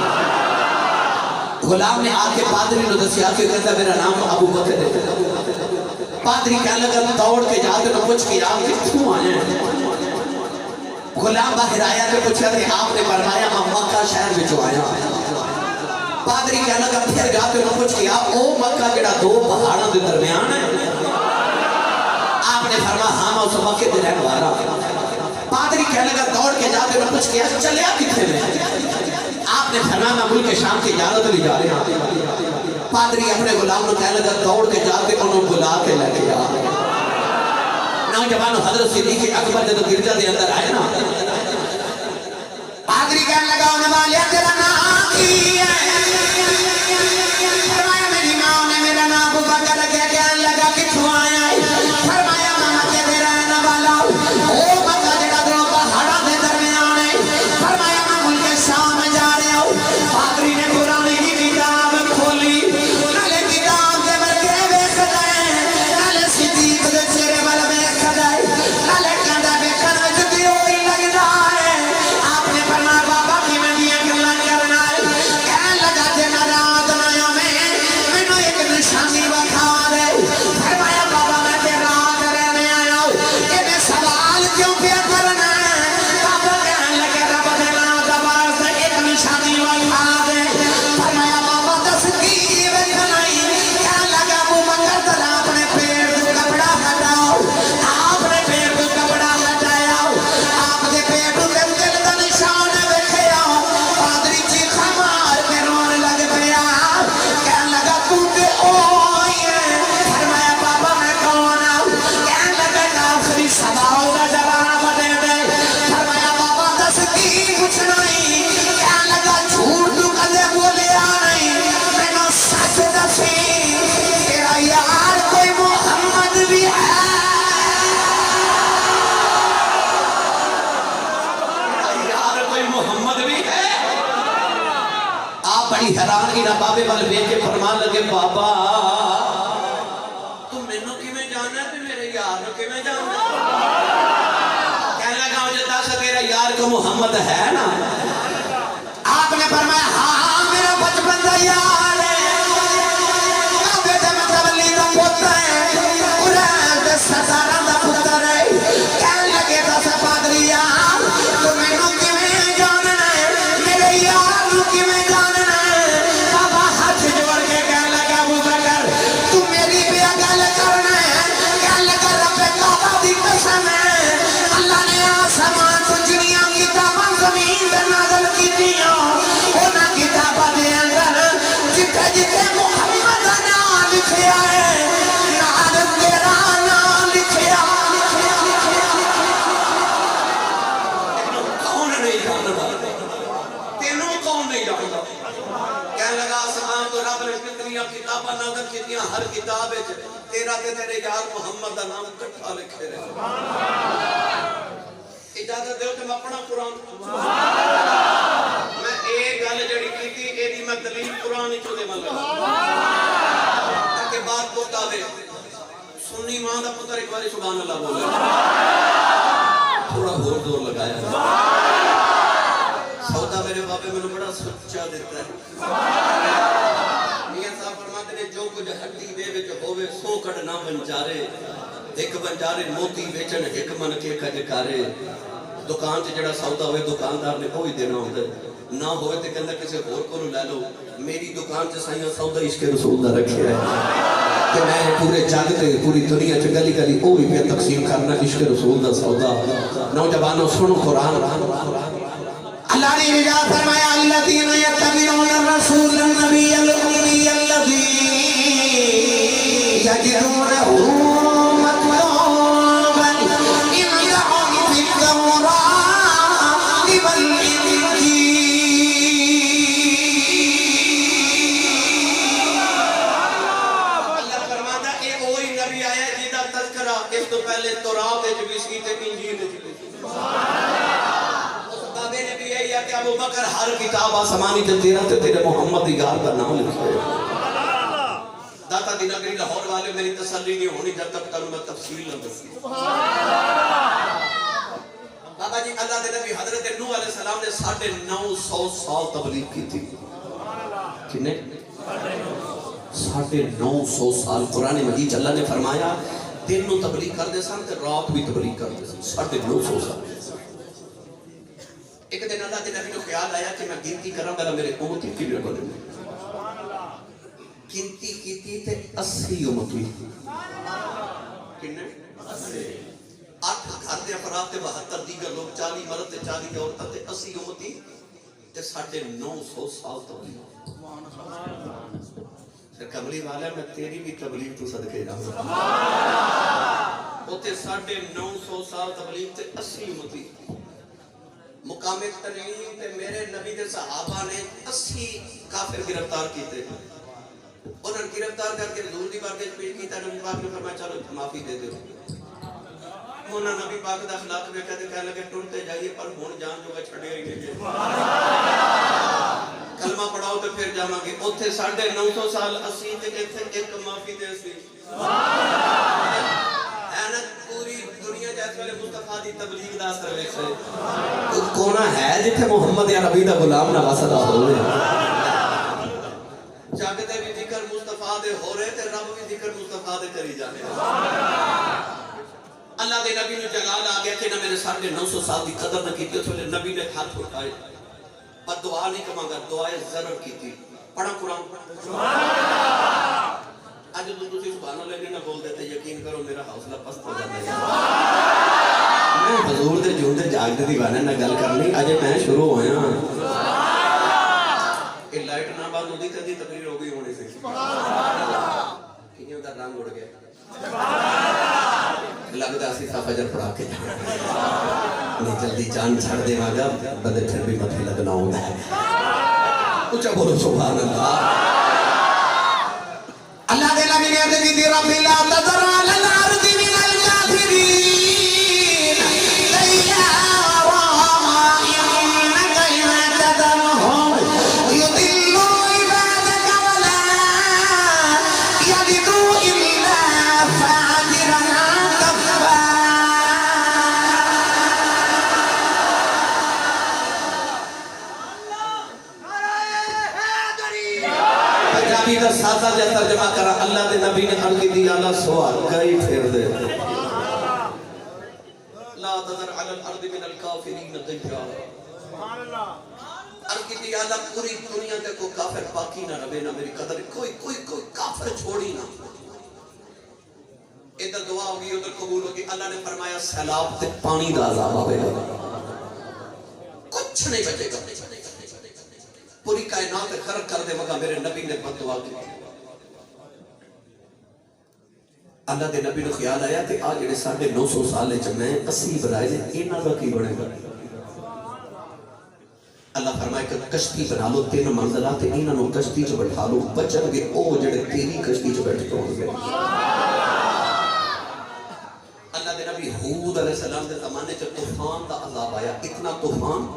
غلام نے آ کے پادری نے دسیا کہ کہتا میرا نام ابو بکر ہے۔ پادری کہنے لگا دوڑ کے جاتے تو پوچھ کے آپ کتوں آئے ہیں؟ غلام باہر آیا کہ پوچھا کہ آپ نے فرمایا میں مکہ شہر میں جو آیا۔ پادری کہنے لگا پھر جاتے تو پوچھ کے آپ او مکہ جڑا دو پہاڑوں کے درمیان ہے؟ آپ نے فرمایا ہاں میں اس مکے دے رہنے والا۔ پادری کہنے لگا دوڑ کے جاتے تو پوچھ کے چلیا کتنے میں؟ آپ نے فرمایا میں ملک شام کی اجازت لے جا رہے ہیں۔ پادری اپنے غلام کو کہنے لگا دوڑ کے جاتے انہوں بلا کے لے گیا۔ نوجوانوں حضرت صدیق اکبر جب گرجا دے اندر آئے نا، پادری کہنے لگا انہیں والیا تیرا نام کی ہے؟ فرمایا میری ماں نے میرا نام ابو بکر رکھا۔ کہنے لگا کتھوں آیا ہے؟ فرمایا میں مکے دے رہنے والا او مکہ جڑا دو پہاڑاں دے درمیان ہے۔ فرمایا میں ملک شام جا رہا ہوں۔ پادری نے قرآن کی کتاب کھولی، نالے کتاب دے ورگے ویکھدا ہے، نالے صدیق دے چہرے ول ویکھدا ہے، نالے کہندا ویکھن وچ تے وہی لگدا آپ بڑی حیران نہ بابے والے ویکھ کے فرمان لگے بابا تو مینوں کیویں جاننا تے میرے یار نوں کیویں جاننا کہنے لگا مجھے دس تیرا یار کو محمد ہے نا آپ نے فرمایا ہاں میرا بچپن کا یار ہے بیٹا متولی کا پوتا ہے قرآن دے ستارہ دا پتر ہے کہنے لگے دس پادری یار تو مینوں کیویں جاننا ہے میرے یار نوں کیویں جاننا ہے بابا ہاتھ جوڑ کے کہنے لگا ابو بکر تو میری بھی گل کرنا ہے کہنے لگا رب کعبہ دی قسم ہے اللہ نے آسمان تو جنیاں کتاباں زمین تے نازل کیتیاں انہاں کتاباں دے اندر جتھے جتھے محمد دا نام لکھیا ہے نال تیرا نام لکھیا کون نہیں جاندا تینوں کون نہیں جاندا کہنے لگا آسمان تو رب نے کتنی کتاباں نازل کیتیاں ہر کتاب وچ تیرا تے تیرے یار محمد دا نام اکٹھا لکھے رہے اجازت دیو کہ میں اپنا قرآن میں ایک گل جڑی کیتی ایدی میں دلیل قرآن ہی چودے من لگا تاکہ بات کو دے سنی ماں دا پتر ایک باری سبحان اللہ بولے تھوڑا اور زور لگایا سودا میرے بابے میں نے بڑا سچا دیتا ہے میاں صاحب فرماتے نے جو کچھ ہڈی دے وچ ہووے سو کڑ نہ بنچارے ایک بنچارے موتی بیچن ایک من کے کجکارے دکان سے جڑا سودا ہوئے دکاندار نے کوئی دینا ہوتا ہے نہ ہوئے تے کہندہ کسی اور کو لے لو میری دکان سے سائیاں سودا عشق رسول دا رکھے ہے کہ میں پورے جگ تے پوری دنیا چ گلی گلی اوہی پہ تقسیم کرنا عشق رسول دا سودا نوجوانوں سنو قرآن اللہ نے ارشاد فرمایا الذین یتبعون الرسول النبی الامی الذی یجدونہ ابو بکر ہر کتاب آسمانی تے تیرا تے تیرے محمد یار کا نام لکھے داتا دی نگری لاہور والے میری تسلی نہیں ہونی جب تک تنوں میں تفصیل نہ دسی بابا جی اللہ دے نبی حضرت نوح علیہ السلام نے 950 سال تبلیغ کی تھی کنے 950 سال قرآن مجید اللہ نے فرمایا دن نو تبلیغ کر دے سن تے رات بھی تبلیغ کر دے سن 950 سال ایک دن اللہ کے نبی کو خیال آیا کہ میں گنتی کراں گا میرے امتی کی میرے کو دیں گنتی کی تے 80 امتی کنے 8 گھر دے افراد تے 72 دیگر لوگ 40 مرد تے 40 عورتاں تے 80 امتی تے 950 سال تبلیغ پھر قبلی والا میں تیری بھی تبلیغ تو صدقے جاؤں اوتے 950 سال تبلیغ تے 80 امتی مقام تنعیم تے میرے نبی دے صحابہ نے 80 کافر گرفتار کیتے انہوں نے گرفتار کر کے حضور دی بارگاہ پیش کیتا نبی پاک نے فرمایا چلو معافی دے دو انہوں نے نبی پاک دا اخلاق ویکھیا تے کہنے لگے ٹرتے جائیے پر ہن جان جو چھڈیا ہی نہیں کلمہ پڑھاؤ تے پھر جاواں گے اوتھے 950 سال 80 تے ایتھے ایک معافی دے سی سبحان اللہ پوری دنیا جیسے والے مصطفیٰ دی تبلیغ دا اثر ویکھے کونا ہے جتھے محمد یا نبی دا غلام نواسدا ہوئے جاگتے بھی ذکر مصطفیٰ دے ہو رہے تے رب بھی ذکر مصطفیٰ دے کری جانے اللہ دے نبی نے جلال آ گیا کہ نہ میرے 950 سال دی قدر نہ کیتی اس ویلے نبی نے ہاتھ اٹھائے پر دعا نہیں کمانگا دعائے ضرر کیتی پڑھا قرآن آج تو تسی سبحان اللہ نہیں نہ بول دیتے یقین کرو میرا حوصلہ پست ہو جاتا ہے میں حضور دے جوندے جاگ دے دیوانے نہ گل کرنی آج میں شروع ہویا کہ لائٹ نہ بند ہوتی تھی تقریر ہو گئی ہونے سے کنیوں دا رنگ اڑ گیا لگتا سی تھا فجر پڑھا کے نہیں جلدی جان چھڑ دے ماگا بندے پھر بھی متھے لگنا ہوتا ہے اچھا بولو سبحان اللہ اللہ دے نبی نے عرض کی رب لا تذر علی الارض من الکافرین دیارا انک ان تذرهم یضلوا دا سادہ جا ترجمہ کرا اللہ دے نبی نے عرض کی اللہ سوال گئی پھر دے لا تذر علی الارض من الکافرین دیارا سبحان اللہ عرض کی اللہ پوری دنیا تے کوئی کافر باقی نہ رہے نہ میری قدر کوئی کافر چھوڑی نہ ادھر دعا ہوگی ادھر قبول ہوگی اللہ نے فرمایا سیلاب تے پانی دا عذاب آئے گا کچھ نہیں بچے گا پوری کائنات خرق کر دے مگا میرے نبی نے بد دعا کی اللہ دے نبی نے خیال آیا کہ آج جڑے 950 سال چ میں 80 بنائے نے انہاں دا کی بنے گا اللہ فرمائے کہ کشتی بنا لو 3 منزلات انہاں نو کشتی چ بٹھا لو بچن گے او جڑے تیری کشتی چ بیٹھے ہون گے اللہ دے نبی ہود علیہ السلام دے زمانے چ طوفان دا عذاب آیا اتنا طوفان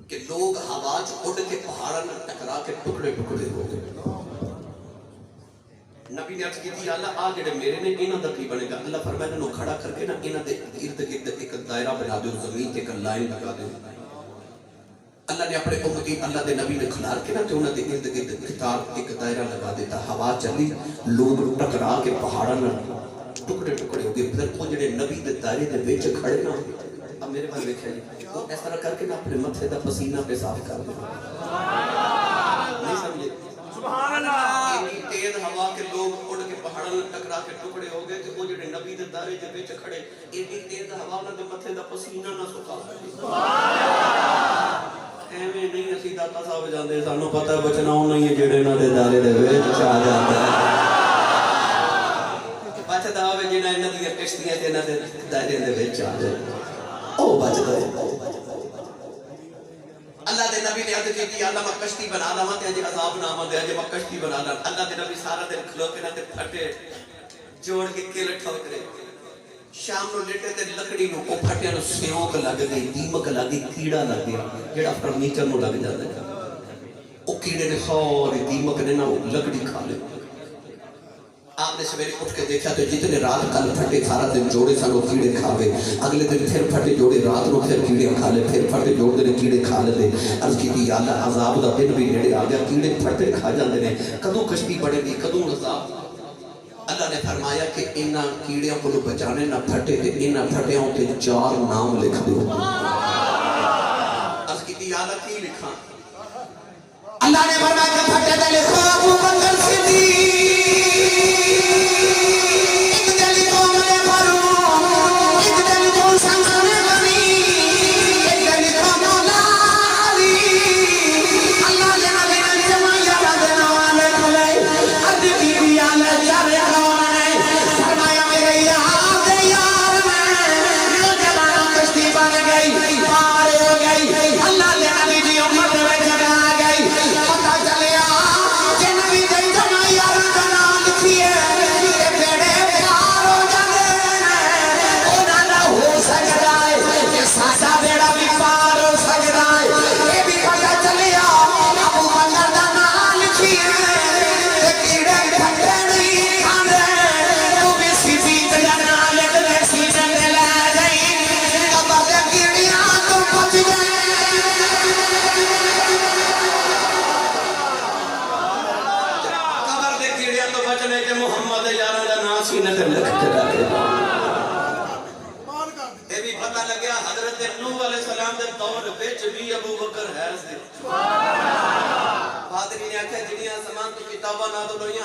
کہ لوگ ہوا چ اڑ کے پہاڑاں نال ٹکرا کے ٹکڑے ٹکڑے ہو گئے نبی نے عرض کی تھی اللہ آ جڑے میرے نے انہاں دا کی بنے گا اللہ فرمایا انہوں کھڑا کر کے نا انہاں دے ارد گرد ایک دائرہ بنا دو زمین تے ایک لائن لگا دو اللہ نے اپنے امتی اللہ دے نبی نے کھلار کے نا تے انہاں دے ارد گرد کتاب ایک دائرہ لگا دیتا ہوا چلی لوگ ٹکرا کے پہاڑاں نال ٹکڑے ٹکڑے ہو گئے پھر وہ جڑے نبی دے دائرے دے وچ کھڑے نا اب میرے بھائی ویکھیا جی وہ اس طرح کر کے نا اپنے متھے دا پسینہ پہ صاف کر دے نہیں سمجھے سبحان اللہ اتنی تیز ہوا کے لوگ اڑ کے پہاڑاں نال ٹکرا کے ٹکڑے ہو گئے تے وہ جڑے نبی دے دائرے دے وچ کھڑے اتنی تیز ہوا انہاں دے متھے دا پسینہ نہ سکا سکے سبحان اللہ ایویں نہیں اسی داتا صاحب جاندے سانوں پتہ ہے بچنا او نہیں ہے جڑے انہاں دے دائرے دے وچ آ جاندا ہے بچدا ہوے جڑا انہاں دی کشتیاں تے انہاں دے دائرے دے وچ آ جائے او بچدا ہے اللہ دے نبی نے عرض کی تھی اللہ میں کشتی بنا لواں تے اج عذاب نہ آوندے اج میں کشتی بنا لاں اللہ دے نبی سارا دن کھلو کے نہ تے پھٹے جوڑ کے کل ٹھوکرے شام نو لیٹے تے لکڑی نو او پھٹے نو سیوک لگ گئی دیمک لگ گئی کیڑا لگ گیا جڑا فرنیچر نو لگ جاندا ہے او کیڑے نے ساری دیمک نے نا لکڑی کھا لے آپ نے سویرے اٹھ کے دیکھا تو جتنے رات کل پھٹے سارا دن جوڑے سن وہ کیڑے کھاوے اگلے دن پھر پھٹے جوڑے رات نو پھر کیڑے کھا لے پھر پھٹے جوڑے نے کیڑے کھا لے عرض کی یا اللہ عذاب دا دن بھی نیڑے آ گیا کیڑے پھٹے کھا جاندے نے کدوں کشتی بڑھے گی کدوں عذاب اللہ نے فرمایا کہ انہاں کیڑیاں کو بچانے نہ پھٹے تے انہاں پھٹیاں تے 4 نام لکھ دیو عرض کی یا اللہ کی لکھاں اللہ نے فرمایا کہ پھٹے تے لکھو ابو بکر صدیق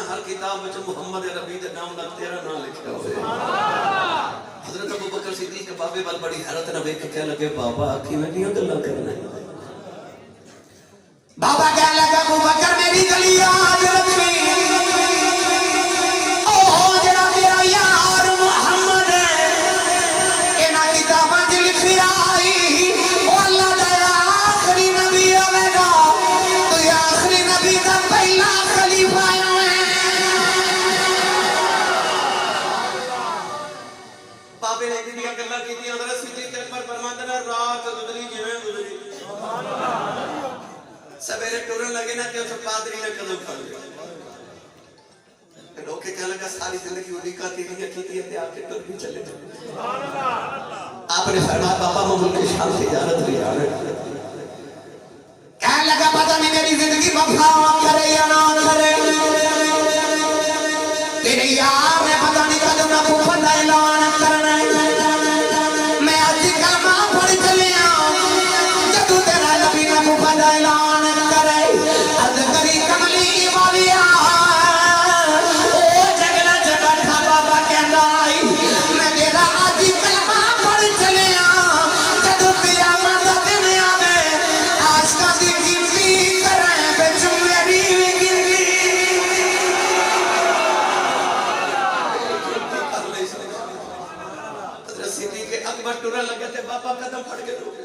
ہر کتاب میں محمد ربی دے نام نہ تیرا نام لکھا ہوئے حضرت ابو بکر صدیق کے بابے وال بڑی حیرت نہ دیکھ کے کہنے لگے بابا کی میں نہیں گلاں کرنا ہے بابا کہنے لگا ابو بکر میری گلی یاد رکھی او جڑا میرا یار محمد ہے انہاں کتاباں وچ لکھی آئی او اللہ دا آخری نبی ہوے گا تو آخری نبی دا پہلا خلیفہ ہے بابے نے دنیا گلا کیتی حضرت صدیق اکبر فرماتے ہیں رات گزری جویں گزری سبحان اللہ سویرے ٹرن لگے نا کہ اس پادری نے قدم پھڑ لیا لوگ کہنے لگا ساری زندگی اڑیکا تیری کیتی ہے تے آ کے ٹر بھی چلے سبحان اللہ آپ نے فرمایا بابا میں ملک شام تجارت لے جا رہا کہنے لگا پتہ نہیں میری زندگی وفا کرے یا نہ کرے تیرے یار نے پتہ نہیں کدوں نہ پھوپھا دا اعلان کرنا میں اج کلمہ پڑھ چلیا جدوں تیرا نبی نہ پھوپھا دا اعلان کرے عرض کری کملی والیا او جگلا جگہ تھا بابا کہندا میں تیرا اج کلمہ پڑھ چلیا جدوں قیامت دا دن آوے عاشقاں دی گنتی کرے وچ میری وی گنتی صدیق اکبر ٹرا لگا تے بابا قدم پھڑ کے روکے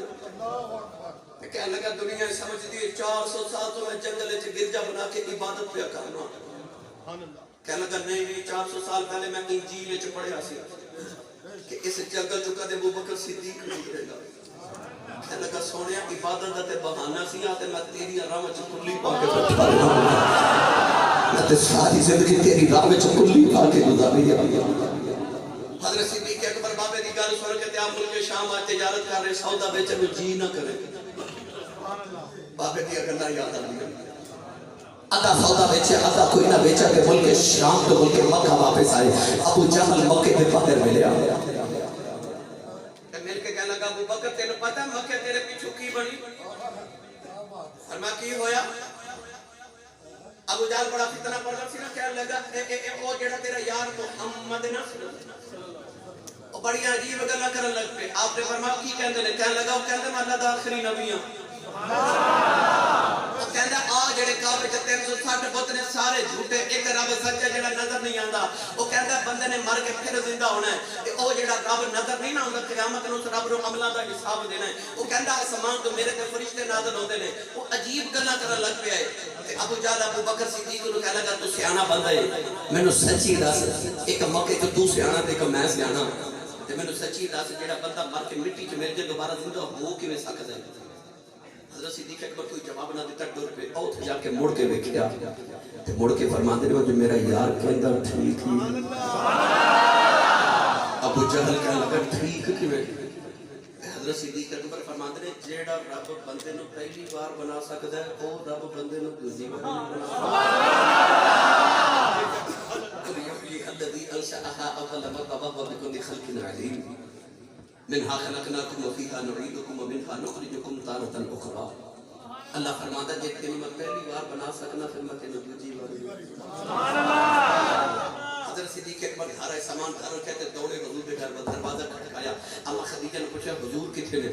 کہنے لگا دنیا سمجھ دی 400 سال تو میں جنگل وچ گرجا بنا کے عبادت پہ کرنا کہنے لگا نہیں 400 سال پہلے میں انجیل وچ پڑھیا سی کہ اس جنگل چ کدے ابو بکر صدیق نہیں گرے گا کہنے لگا سونیا عبادت دا تے بہانہ سی تے میں تیری راہ وچ کلی پا کے بیٹھا میں تے ساری زندگی تیری راہ وچ کلی پا کے گزاری ہے حضرت صدیق اکبر بابے دی گل سن کے تے آپ ملک شام آ تجارت کر رہے سودا بیچن نوں جی نہ کرے بابے دی گلاں یاد آندیاں آدھا سودا بیچے آدھا کوئی نہ بیچا کہ ملک شام تو ملک مکہ واپس آئے ابو جہل مکے میں باہر ملیا مل کے کہنے لگا ابو بکر تینوں پتہ مکے تیرے پیچھے کی بنی فرمایا کی ہویا ابو جہل بڑا فتنہ پڑھا سی نا کہنے لگا او جڑا تیرا یار محمد نا او بڑی عجیب گلاں کرن لگ پے آپ نے فرمایا کی کہندے نے کہنے لگا او کہندے میں اللہ دا آخری نبی ہاں وہ کہندا آ جڑے کعبے تے 360 بت نے سارے جھوٹے ایک رب سچا جڑا نظر نہیں آندا وہ کہندا بندے نے مر کے پھر زندہ ہونا ہے تے او جڑا رب نظر نہیں نہ آندا قیامت نوں رب رو عملاں دا حساب دینا ہے وہ کہندا آسمان تو میرے تے فرشتے نازل ہوندے نے وہ عجیب گلاں کرن لگ پیا ہے تے ابو جہل ابو بکر صدیق نوں کہنے لگا تو سیاںا بندہ ہے مینوں سچی دس ایک مکے تے تو سیاںا تے کہ میں سیاںا تے مینوں سچی دس جڑا بندہ مر کے مٹی چ مل کے دوبارہ زندہ ہو کیویں سکدا ہے حضرت صدیق اکبر کوئی جواب نہ دیتا ڈر پہ اوتھے جا کے مڑ کے ویکھیا تے مڑ کے فرماندے نے جو میرا یار کہندا ٹھیک ہی ابو جہل کہنے لگا ٹھیک کیویں حضرت صدیق اکبر فرماندے نے جیڑا رب بندے نوں پہلی بار بنا سکدا ہے او رب بندے نوں دوسری بار نہیں بنا الذي انشأها اول مرة وهو بكل خلق عليم منها خلقناكم وفيها نعيدكم ومنها نخرجكم تارة أخرى اللہ فرماتا ہے جتنی میں پہلی بار بنا سکنا پھر میں تینوں دوسری بار سبحان اللہ حضرت صدیق اکبر گھر ہے سامان گھر کہتے دوڑے حضور کے گھر پر دروازہ کھٹکایا اما خدیجہ نے پوچھا حضور کتنے نے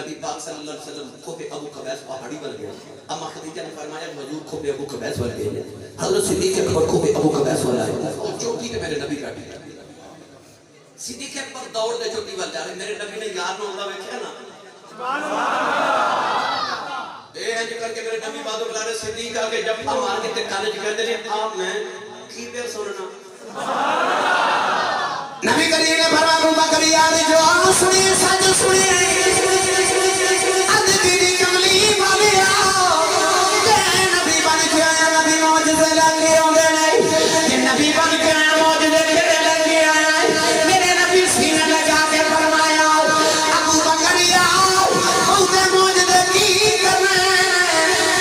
نبی پاک صلی اللہ علیہ وسلم کو ابو قبیس پہاڑی بن گیا اما خدیجہ نے فرمایا حضور کو ابو قبیس بن گئے حضرت صدیق اکبر کو ابو قبیس والا ہے اور چوٹی پہ میرے نبی بیٹھے صدیق اکبر دوڑ دے چوٹی وال جا رہے میرے نبی نے یار نو اللہ ویکھیا نا سبحان اللہ اے انج کر کے میرے نبی بادو بلا رہے صدیق آگے جب مار کے تے کالج کہتے ہیں آپ میں کی پہ سننا نبی کریم نے فرمایا ابو بکر یار جو آن سنی سج سنی اد دی کملی والیا تے نبی بن کے آیا نبی معجزے لے کے اوندے نے کہ نبی بن کے آیا معجزے لے کے آیا میرے نبی سینے لگا کے فرمایا ابو بکر یار اوتے معجزے کی کرنا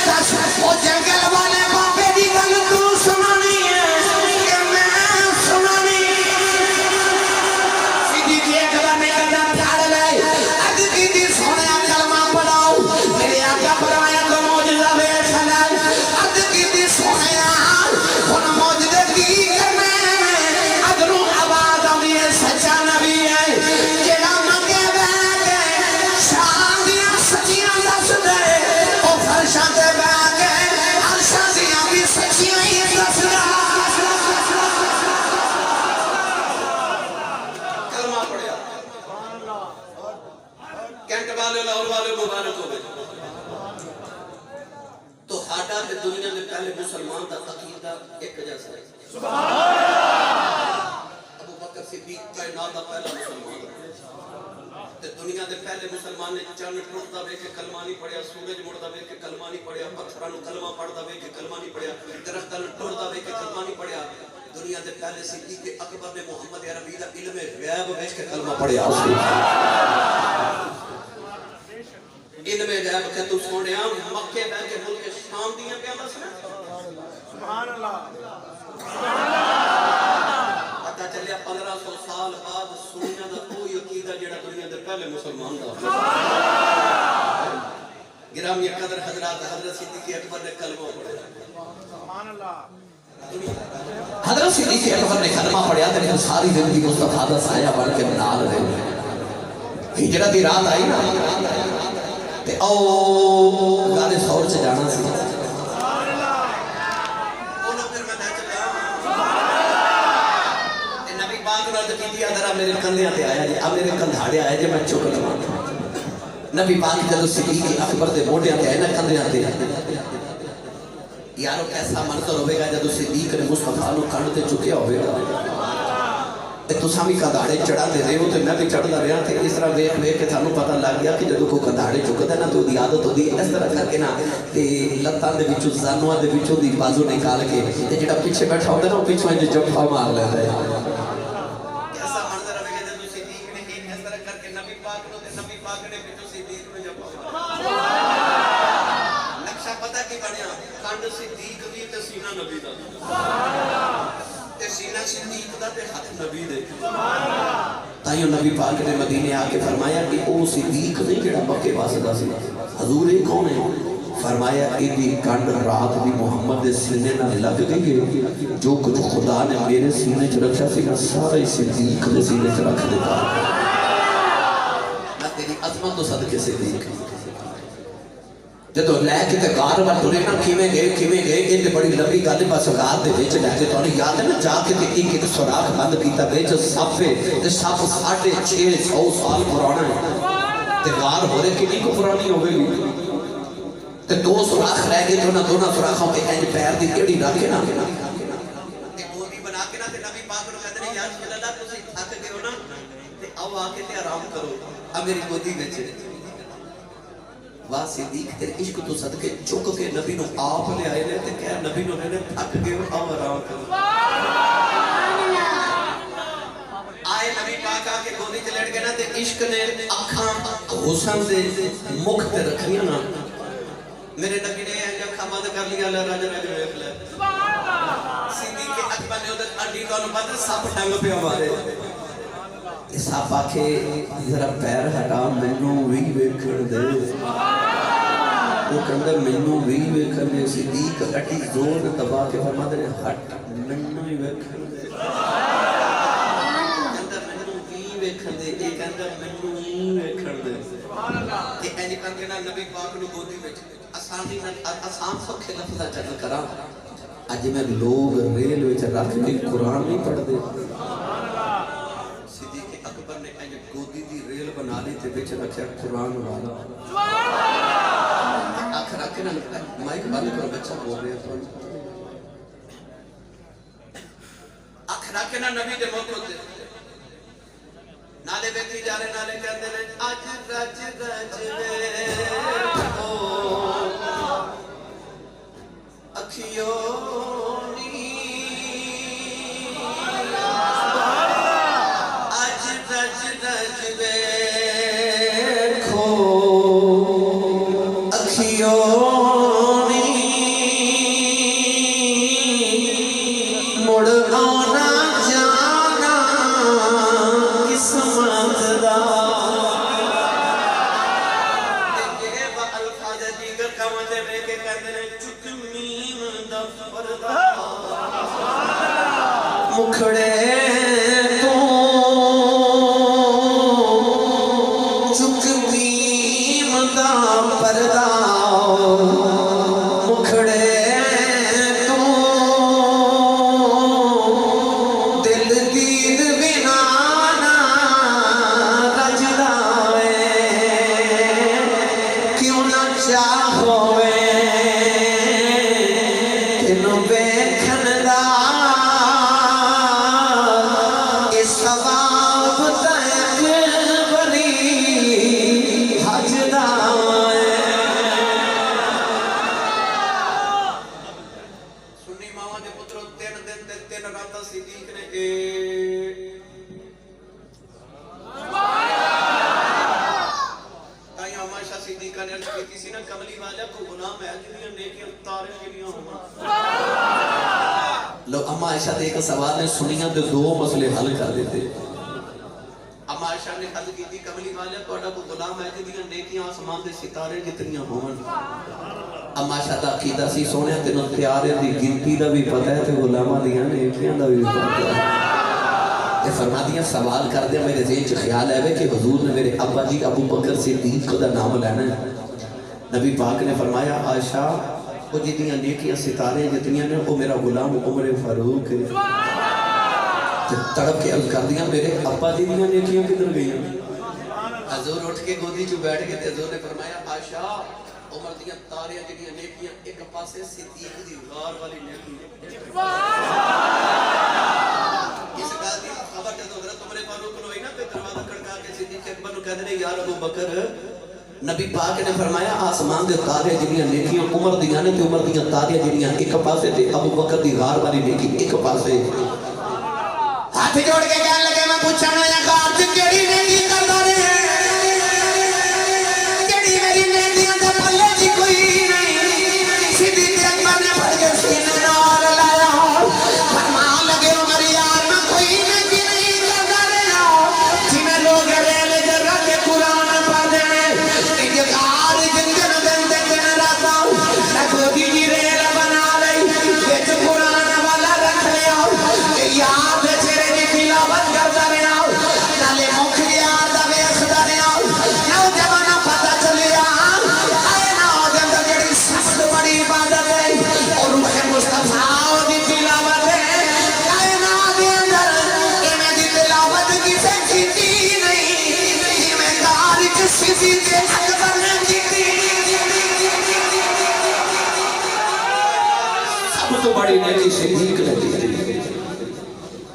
دس او جنگل والے بابے دی گل تو سنانی ہے کہ میں سنانی صدیق اکبر نے کہا پیار لے اج دی سونے کلمہ پڑھاؤ میرے آقا فرمایا تو معجزہ ویکھ لے اج دی سونے ہن معجزے کی کرنا اگروں آواز آوی ہے سچا نبی ہے جڑا منگے بیٹھ کے شان دیاں سچیاں دس دے او فرشاں تے بیٹھ کے عرشاں دیاں بھی سچیاں ہی دس دے کلمہ پڑھیا کینٹ والے لاہور والے مبارک ہو گئے تو ہاڈا تے دنیا میں پہلے مسلمان دا عقیدہ ایک جیسا ہے سبحان اللہ ابو بکر صدیق کائنات دا پہلا مسلمان تے دنیا دے پہلے مسلمان نے چند ٹوٹدا ویکھ کے کلمہ نہیں پڑھیا سورج مڑدا ویکھ کے کلمہ نہیں پڑھیا پتھراں نوں کلمہ پڑھدا ویکھ کے کلمہ نہیں پڑھیا درختاں نوں ٹوٹدا ویکھ کے کلمہ نہیں پڑھیا دنیا دے پہلے صدیق اکبر نے محمد عربی دا علم غیب ویکھ کے کلمہ پڑھیا علم غیب کہ تو سونیا مکے بیٹھ کے ملک شام دیاں پہ بس نا سبحان اللہ پتہ چلیا 1500 سال بعد سنیا دا کوئی عقیدہ جڑا دنیا دے پہلے مسلمان دا گرامی قدر حضرات حضرت صدیق اکبر نے کلمہ پڑھا سبحان اللہ حضرت صدیق اکبر نے کلمہ پڑھیا تے پھر ساری زندگی مصطفیٰ دا سایہ بن کے نال رہے ہجرت دی رات آئی نا تے او غار ثور سے جانا سی انہوں پھر میں نہ چلا نبی پاک نے عرض کی دیا ذرا میرے کندھیاں تے آیا جی اب میرے کندھاڑے آیا جی میں چک لواں نبی پاک جب صدیق اکبر دے موڈیاں تے آئے نا کندھیاں تے یارو کیسا منظر ہوئے گا جب صدیق نے مصطفیٰ نو کھڑ تے چکیا ہوئے گا تو سامی کندھاڑے چڑھا دے رہے ہو تو میں بھی چڑھ دا رہا تھے اس طرح ویک ویک کے تھانوں پتہ لگ گیا کہ جب کوئی کندھاڑے چکتا ہے نا تو دی عادت ہوتی ہے اس طرح کر کے نا تے لتاں دے وچوں زانواں دے وچوں دی بازو نکال کے تے جڑا پیچھے بیٹھا ہوتا ہے نا وہ پیچھے جو جھپا مار لیتا ہے کیسا منظر ہوئے گا جب صدیق نے ایک اس طرح کر کے نبی پاک نو تے نبی پاک نے پیچھے صدیق نو جھپا مارا نقشہ پتہ کی بنیا کنڈ صدیق دی تے سینہ نبی دا تے سینہ صدیق دا تے ہاتھ نبی دے تائیوں نبی پاک نے مدینے آ کے فرمایا کہ او صدیق نہیں جڑا مکے واسطہ سی حضور یہ کون ہے فرمایا ایدی کنڈ رات بھی محمد دے سینے نہ لگ گئی ہے جو کچھ خدا نے میرے سینے چ رکھا سی نا سارا صدیق دے سینے چ رکھ دیتا میں تیری عظمت تو صدقے صدیق جدو لے کے تے غار ول ٹرے نا کیویں گئے یہ تے بڑی لمبی گل بس غار دے وچ لے کے تانوں یاد ہے نا جا کے تے ایک سوراخ بند کیتا وچ سپ ہے تے سپ 650 سال پرانا ہے تے غار ہورے کتنی کو پرانی ہوے گی تے دو سوراخ رہ گئے جو نا دونوں سوراخوں تے انج پیر دی کیڑی رکھ کے نا تے گودی بنا کے نا تے نبی پاک نو کہندے نے یا رسول اللہ تسی تھک گئے ہو نا تے آو آ کے تے آرام کرو ا میری گودی وچ واہ صدیق تیرے عشق تو صدقے چک کے نبی نو آپ لے آئے لے تے کہہ نبی نو نے تھک گئے ہو آو آرام کرو آئے نبی پاک آ کے گودی چ لیٹ گئے نا تے عشق نے اکھاں حسن دے مکھ تے رکھیاں نا میرے نبی نے اکھاں بند کر لیا اللہ راجہ راجہ ویکھ لے صدیق اکبر نے ادھر اڈی تو بدر سب ٹنگ پہ مارے سب آکھے ذرا پیر ہٹا مینوں وی ویکھن دے وہ کہندا مینوں وی ویکھن دے صدیق اڈی زور دبا کے فرماتے نے ہٹ مینوں ہی ویکھن دے کہندا مینوں وی ویکھن دے اے کہندا مینوں ہی ویکھن دے سبحان اللہ تے انج کر کے نبی پاک نو گودی وچ آسانی نال آسان سوکھے لفظاں چ کراں اج میں لوگ ریل وچ رکھ کے قرآن نہیں پڑھدے گودی دی ریل بنا لی تے وچ رکھیا قرآن والا آخر رکھ کے نہ مائک بند کرو بچہ بول رہے ہیں آخر رکھ کے نہ نبی دے موقع تے نالے بیٹھی جا رہے نالے کہندے نے اج رج رج ویکھو اکھیوں مڑ آنا جانا قسمت دا الفاظ دیگر کا مطلب ہے کہ کہتے ہیں چک میم دفر دا مکھڑے تو چک میم دا پردہ مکھڑے عائشہ صدیقہ نے عرض کی سی نا کملی والا کو غلام ہے جنہاں نیکیاں تارے جنہاں ہوں لو اما عائشہ دے ایک سوال نے سنیاں تے دو مسئلے حل کر دیتے اما عائشہ نے حل کی تھی کملی والا کوڑا کو غلام ہے جنہاں نیکیاں آسمان دے ستارے جتنیاں ہوں اما عائشہ دا عقیدہ سی سونے تینوں تیارے دی گنتی دا بھی پتہ ہے تے غلاماں دیاں نیکیاں دا بھی پتہ ہے تے فرما دیا سوال کر دیا میرے ذہن چ خیال ہے کہ حضور نے میرے ابا جی ابو بکر صدیق کا نام لینا ہے نبی پاک نے فرمایا عائشہ وہ جتنی نیکیاں ستارے جتنی نے وہ میرا غلام عمر فاروق ہے تڑپ کے عرض کر دیا میرے ابا جی دیاں نیکیاں کدھر گئی حضور اٹھ کے گودی چ بیٹھ کے حضور نے فرمایا عائشہ عمر دیاں تاریاں جڑیاں نیکیاں ایک پاسے صدیق دی غار والی نیکی اس گل دی خبر تے حضرت عمر فاروق نو ہوئی نا تے دروازہ کھڑکا کے صدیق اکبر نو کہندے نے یار ابو بکر نبی پاک نے فرمایا آسمان دے تارے جڑیاں نیکیاں عمر دیاں نے تے عمر دیاں تاریاں جڑیاں ایک پاسے تے ابو بکر دی غار والی نیکی ایک پاسے ہاتھ جوڑ کے کہنے لگے میں پوچھنا یا غار تے کیڑی نیکی کردا رہے کیڑی میری نیکیاں دے پلے دی کوئی نہیں صدیق اکبر نے پھڑ کے سینے نال لایا فرمان لگے عمر یار میں کوئی نیکی نہیں کردا رہا جویں لوگ ریل جرا کے قرآن پڑھدے نے کہ غار جن دن تے دن راتاں لکھو دی ریل بنا لئی وچ قرآن والا رکھ لیا تے یاد چہرے دی تلاوت کردا رہا نالے مکھ یار دا ویکھدا رہا نوجوان پتہ چلیا اے نوجوان جڑی سخت بڑی عبادت ہے اور روح مصطفیٰ دی تلاوت ہے کائنات دے اندر ایویں دی تلاوت کسے کیتی نہیں ایویں غار وچ صدیق اکبر نے کیتی سب تو بڑی نیکی صدیق نے کیتی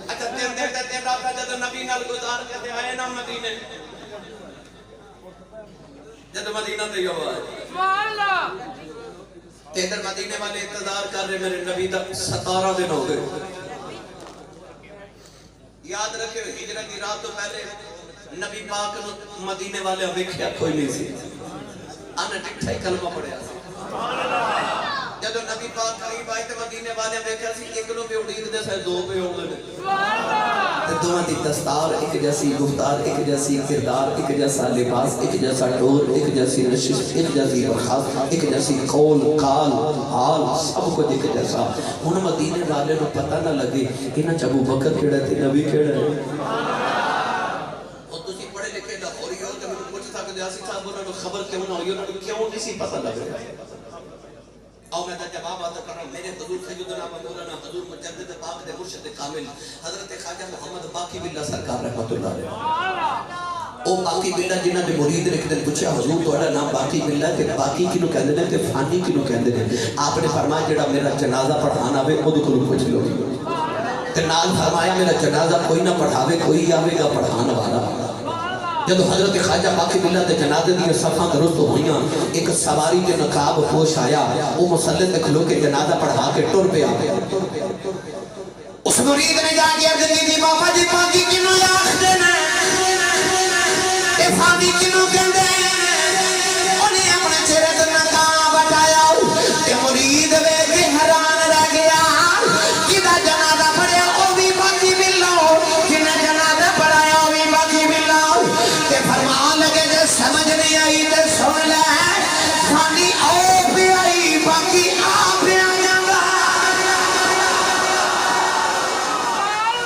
اچھا تین رات جب نبی نال گزار کے آئے نا مدینے جب مدینہ تے یو آئے سبحان اللہ ادھر مدینے والے انتظار کر رہے میرے نبی دا 17 دن ہو گئے یاد رکھے ہجرت کی رات تو پہلے نبی پاک نو مدینے والے ویکھیا کوئی نہیں سی انا ٹھٹا ہی کلمہ پڑھیا سی جب نبی پاک قریب آئے تے مدینے والے ویکھیا سی ایک نو پہ اڑید دے سے دو پہ ہو گئے تے دوواں دی دستار ایک جیسی گفتار ایک جیسی کردار ایک جیسا لباس ایک جیسا ٹور ایک جیسی نشش ایک جیسی برخاست ایک جیسی قول قال حال سب کچھ ایک جیسا ہن مدینے والے نو پتہ نہ لگے انہاں چ ابو بکر کیڑا تے نبی کیڑا ہے او تسی پڑھے لکھے لاہوری ہو تے مینوں پوچھ سکدے اسی صاحب انہاں نو خبر کیوں نہ ہوئی انہاں نو کیوں نہیں سی پتہ لگ رہا اور میں جواب عطا کر رہا ہوں میرے حضور سیدنا مولانا حضور مجدد پاک دے مرشد کامل حضرت خواجہ محمد باقی باللہ سرکار رحمت اللہ علیہ او باقی باللہ جنہاں دے مرید نے کدن پوچھا حضور تہاڈا نام باقی باللہ تے باقی کینوں کہندے نے تے فانی کینوں کہندے نے آپ نے فرمایا جڑا میرا جنازہ پڑھانا آوے اودے کولوں پوچھ لو تے نال فرمایا میرا جنازہ کوئی نہ پڑھاوے کوئی آوے گا پڑھان والا جب حضرت خواجہ باقی باللہ تے جنازے دی صفاں درست ہوئیاں ایک سواری تے نقاب پوش آیا وہ مصلی تے کھلو کے جنازہ پڑھا کے ٹر پہ آیا اس مرید نے جا کے عرض کی بابا جی باقی کنوں آکھدے نے تے فانی کنوں کہندے انہیں اپنے چہرے تے نقاب ہٹایا تے مرید ویکھ کے حیران رہ گیا کدا جنازہ پڑھیا او بھی باقی باللہ جنہیں جنازہ پڑھایا او بھی باقی باللہ تے فرمان لگے جے سمجھ نہیں آئی تے سن لے فانی او پہ آئی باقی آپ پہ آ جاگا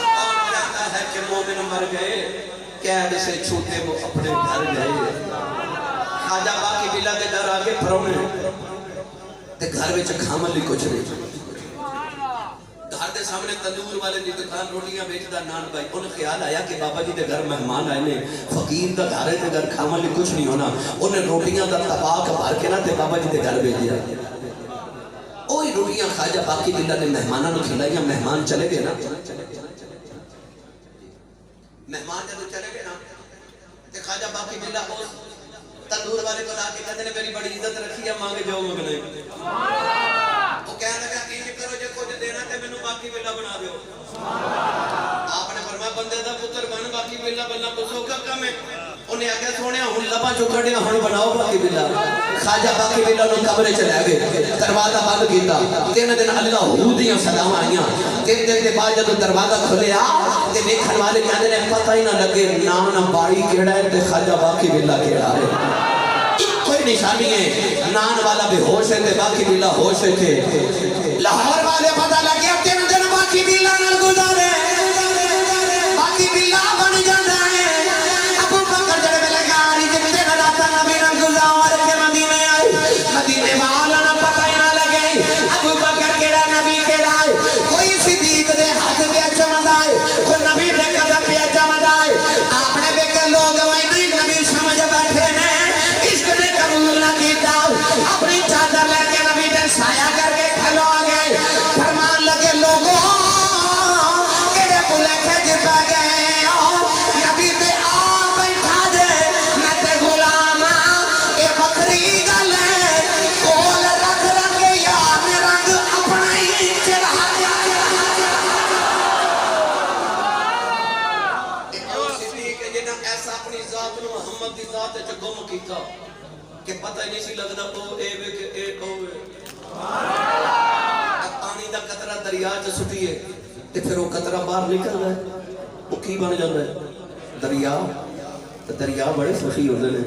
کون کہتا ہے کہ مومن مر گئے قید سے چھوٹے وہ اپنے گھر گئے خواجہ باقی باللہ دے گھر آگے پرونے تے گھر وچ کھامن لی کچھ نہیں گھر دے سامنے تندور والے دی دکان روٹیاں بیچدا نان بھائی انہیں خیال آیا کہ بابا جی دے گھر مہمان آئے نے فقیر دا گھر ہے تے گھر کھامن لی کچھ نہیں ہونا انہیں روٹیاں دا طباق بھر کے نہ تے بابا جی دے گھر بھیجیا اوہی روٹیاں خواجہ باقی باللہ نے مہمانوں نے کھلائیاں مہمان چلے گئے نا مہمان جب چلے گئے نا تے خواجہ باقی باللہ اس تندور والے کو لا کے کہتے نے میری بڑی عزت رکھی ہے مانگے جو مگنے وہ کہنے لگا کہ کرو جو کچھ دینا تے مینوں باقی باللہ بنا دیو آپ نے فرمایا بندے دا پتر بن باقی باللہ بننا کو سوکھا کم ہے انہیں آگے سونے ہوں لبا جو کڑے ہوں بناؤ باقی بلا خواجہ باقی بلا انہوں کمرے چلے گئے دروازہ بند کیتا 3 دن اللہ حودیاں صداواں آئیاں 3 دن کے بعد جب دروازہ کھلیا تے دیکھن والے کہندے نے پتہ ہی نہ لگے نام باڑی کیڑا ہے تے خواجہ باقی بلا کیڑا ہے کوئی نشانی ہے نان والا بے ہوش ہے تے باقی بلا ہوش ہے تھے لاہور والے پتہ لگیا 3 دن باقی بلا نال گزارے باقی بلا بن جاتا ہے ابو بکر جڑے میں لگاری جتے نہ راتا نبی نال گزار کے مدینے آئے مدینے والا نہ پتہ ہی نہ لگے ابو بکر کیڑا نبی کیڑا ہے کوئی صدیق دے ہاتھ پہ چمد آئے کوئی نبی دے قدم پہ چمد آئے آپ نے بے کہ لوگ وہی نہیں نبی سمجھ بیٹھے ہیں عشق نے قبول نہ کیتا اپنی چادر لے کے نبی دے سایہ کر کے کھلو آگئے فرمان لگے لوگوں کیڑے بلے کھج پہ گئے نبی دے آ بیٹھا دے میں تے غلاما اے بکری گل ہے کول رکھ رکھ یار رنگ اپنا ہی چڑھا دیا صدیق جنہاں ایسا اپنی ذات نو محمد دی ذات وچ گم کیتا کہ پتہ ہی نہیں سی لگدا او اے وے کہ اے او وے پانی دا قطرہ دریا چ سٹیے تے پھر وہ قطرہ باہر نکلدا ہے وہ کی بن جاندا ہے دریا بڑے سخی ہوندے نے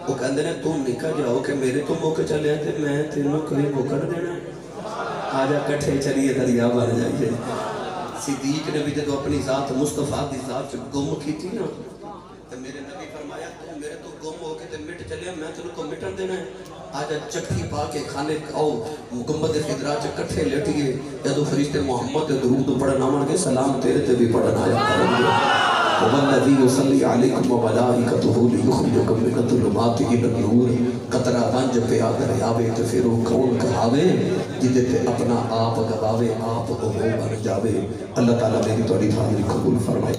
وہ کہندے نے تم نکل جاؤ کہ میرے تو مک چلے تے میں تینوں کوئی مکڑ دینا آ جا کٹھے چلیے دریا بن جائیے صدیق نے بھی جب اپنی ذات مصطفیٰ دی ذات گم کی تھی نا تو میرے نبی فرمایا تو میرے تو گم ہو کے تے مٹ چلے میں تینوں کو مٹن دینا ہے آجا چکھی پا کے کھانے کھاؤ گنبد خضرا چ کٹھے لیٹیے جدو فرشتے محمد درود پڑھنا من کے سلام تیرے تے بھی پڑھنا آیا کریں گے والذی یصلی علیکم وملائکتہ لیخرجکم من الظلمات الی النور قطرہ بنج پہ آدر آوے تو پھر وہ کون کہاوے جدے تے اپنا آپ گواوے آپ وہ بن جاوے اللہ تعالیٰ میری توڑی حاضری قبول فرمائے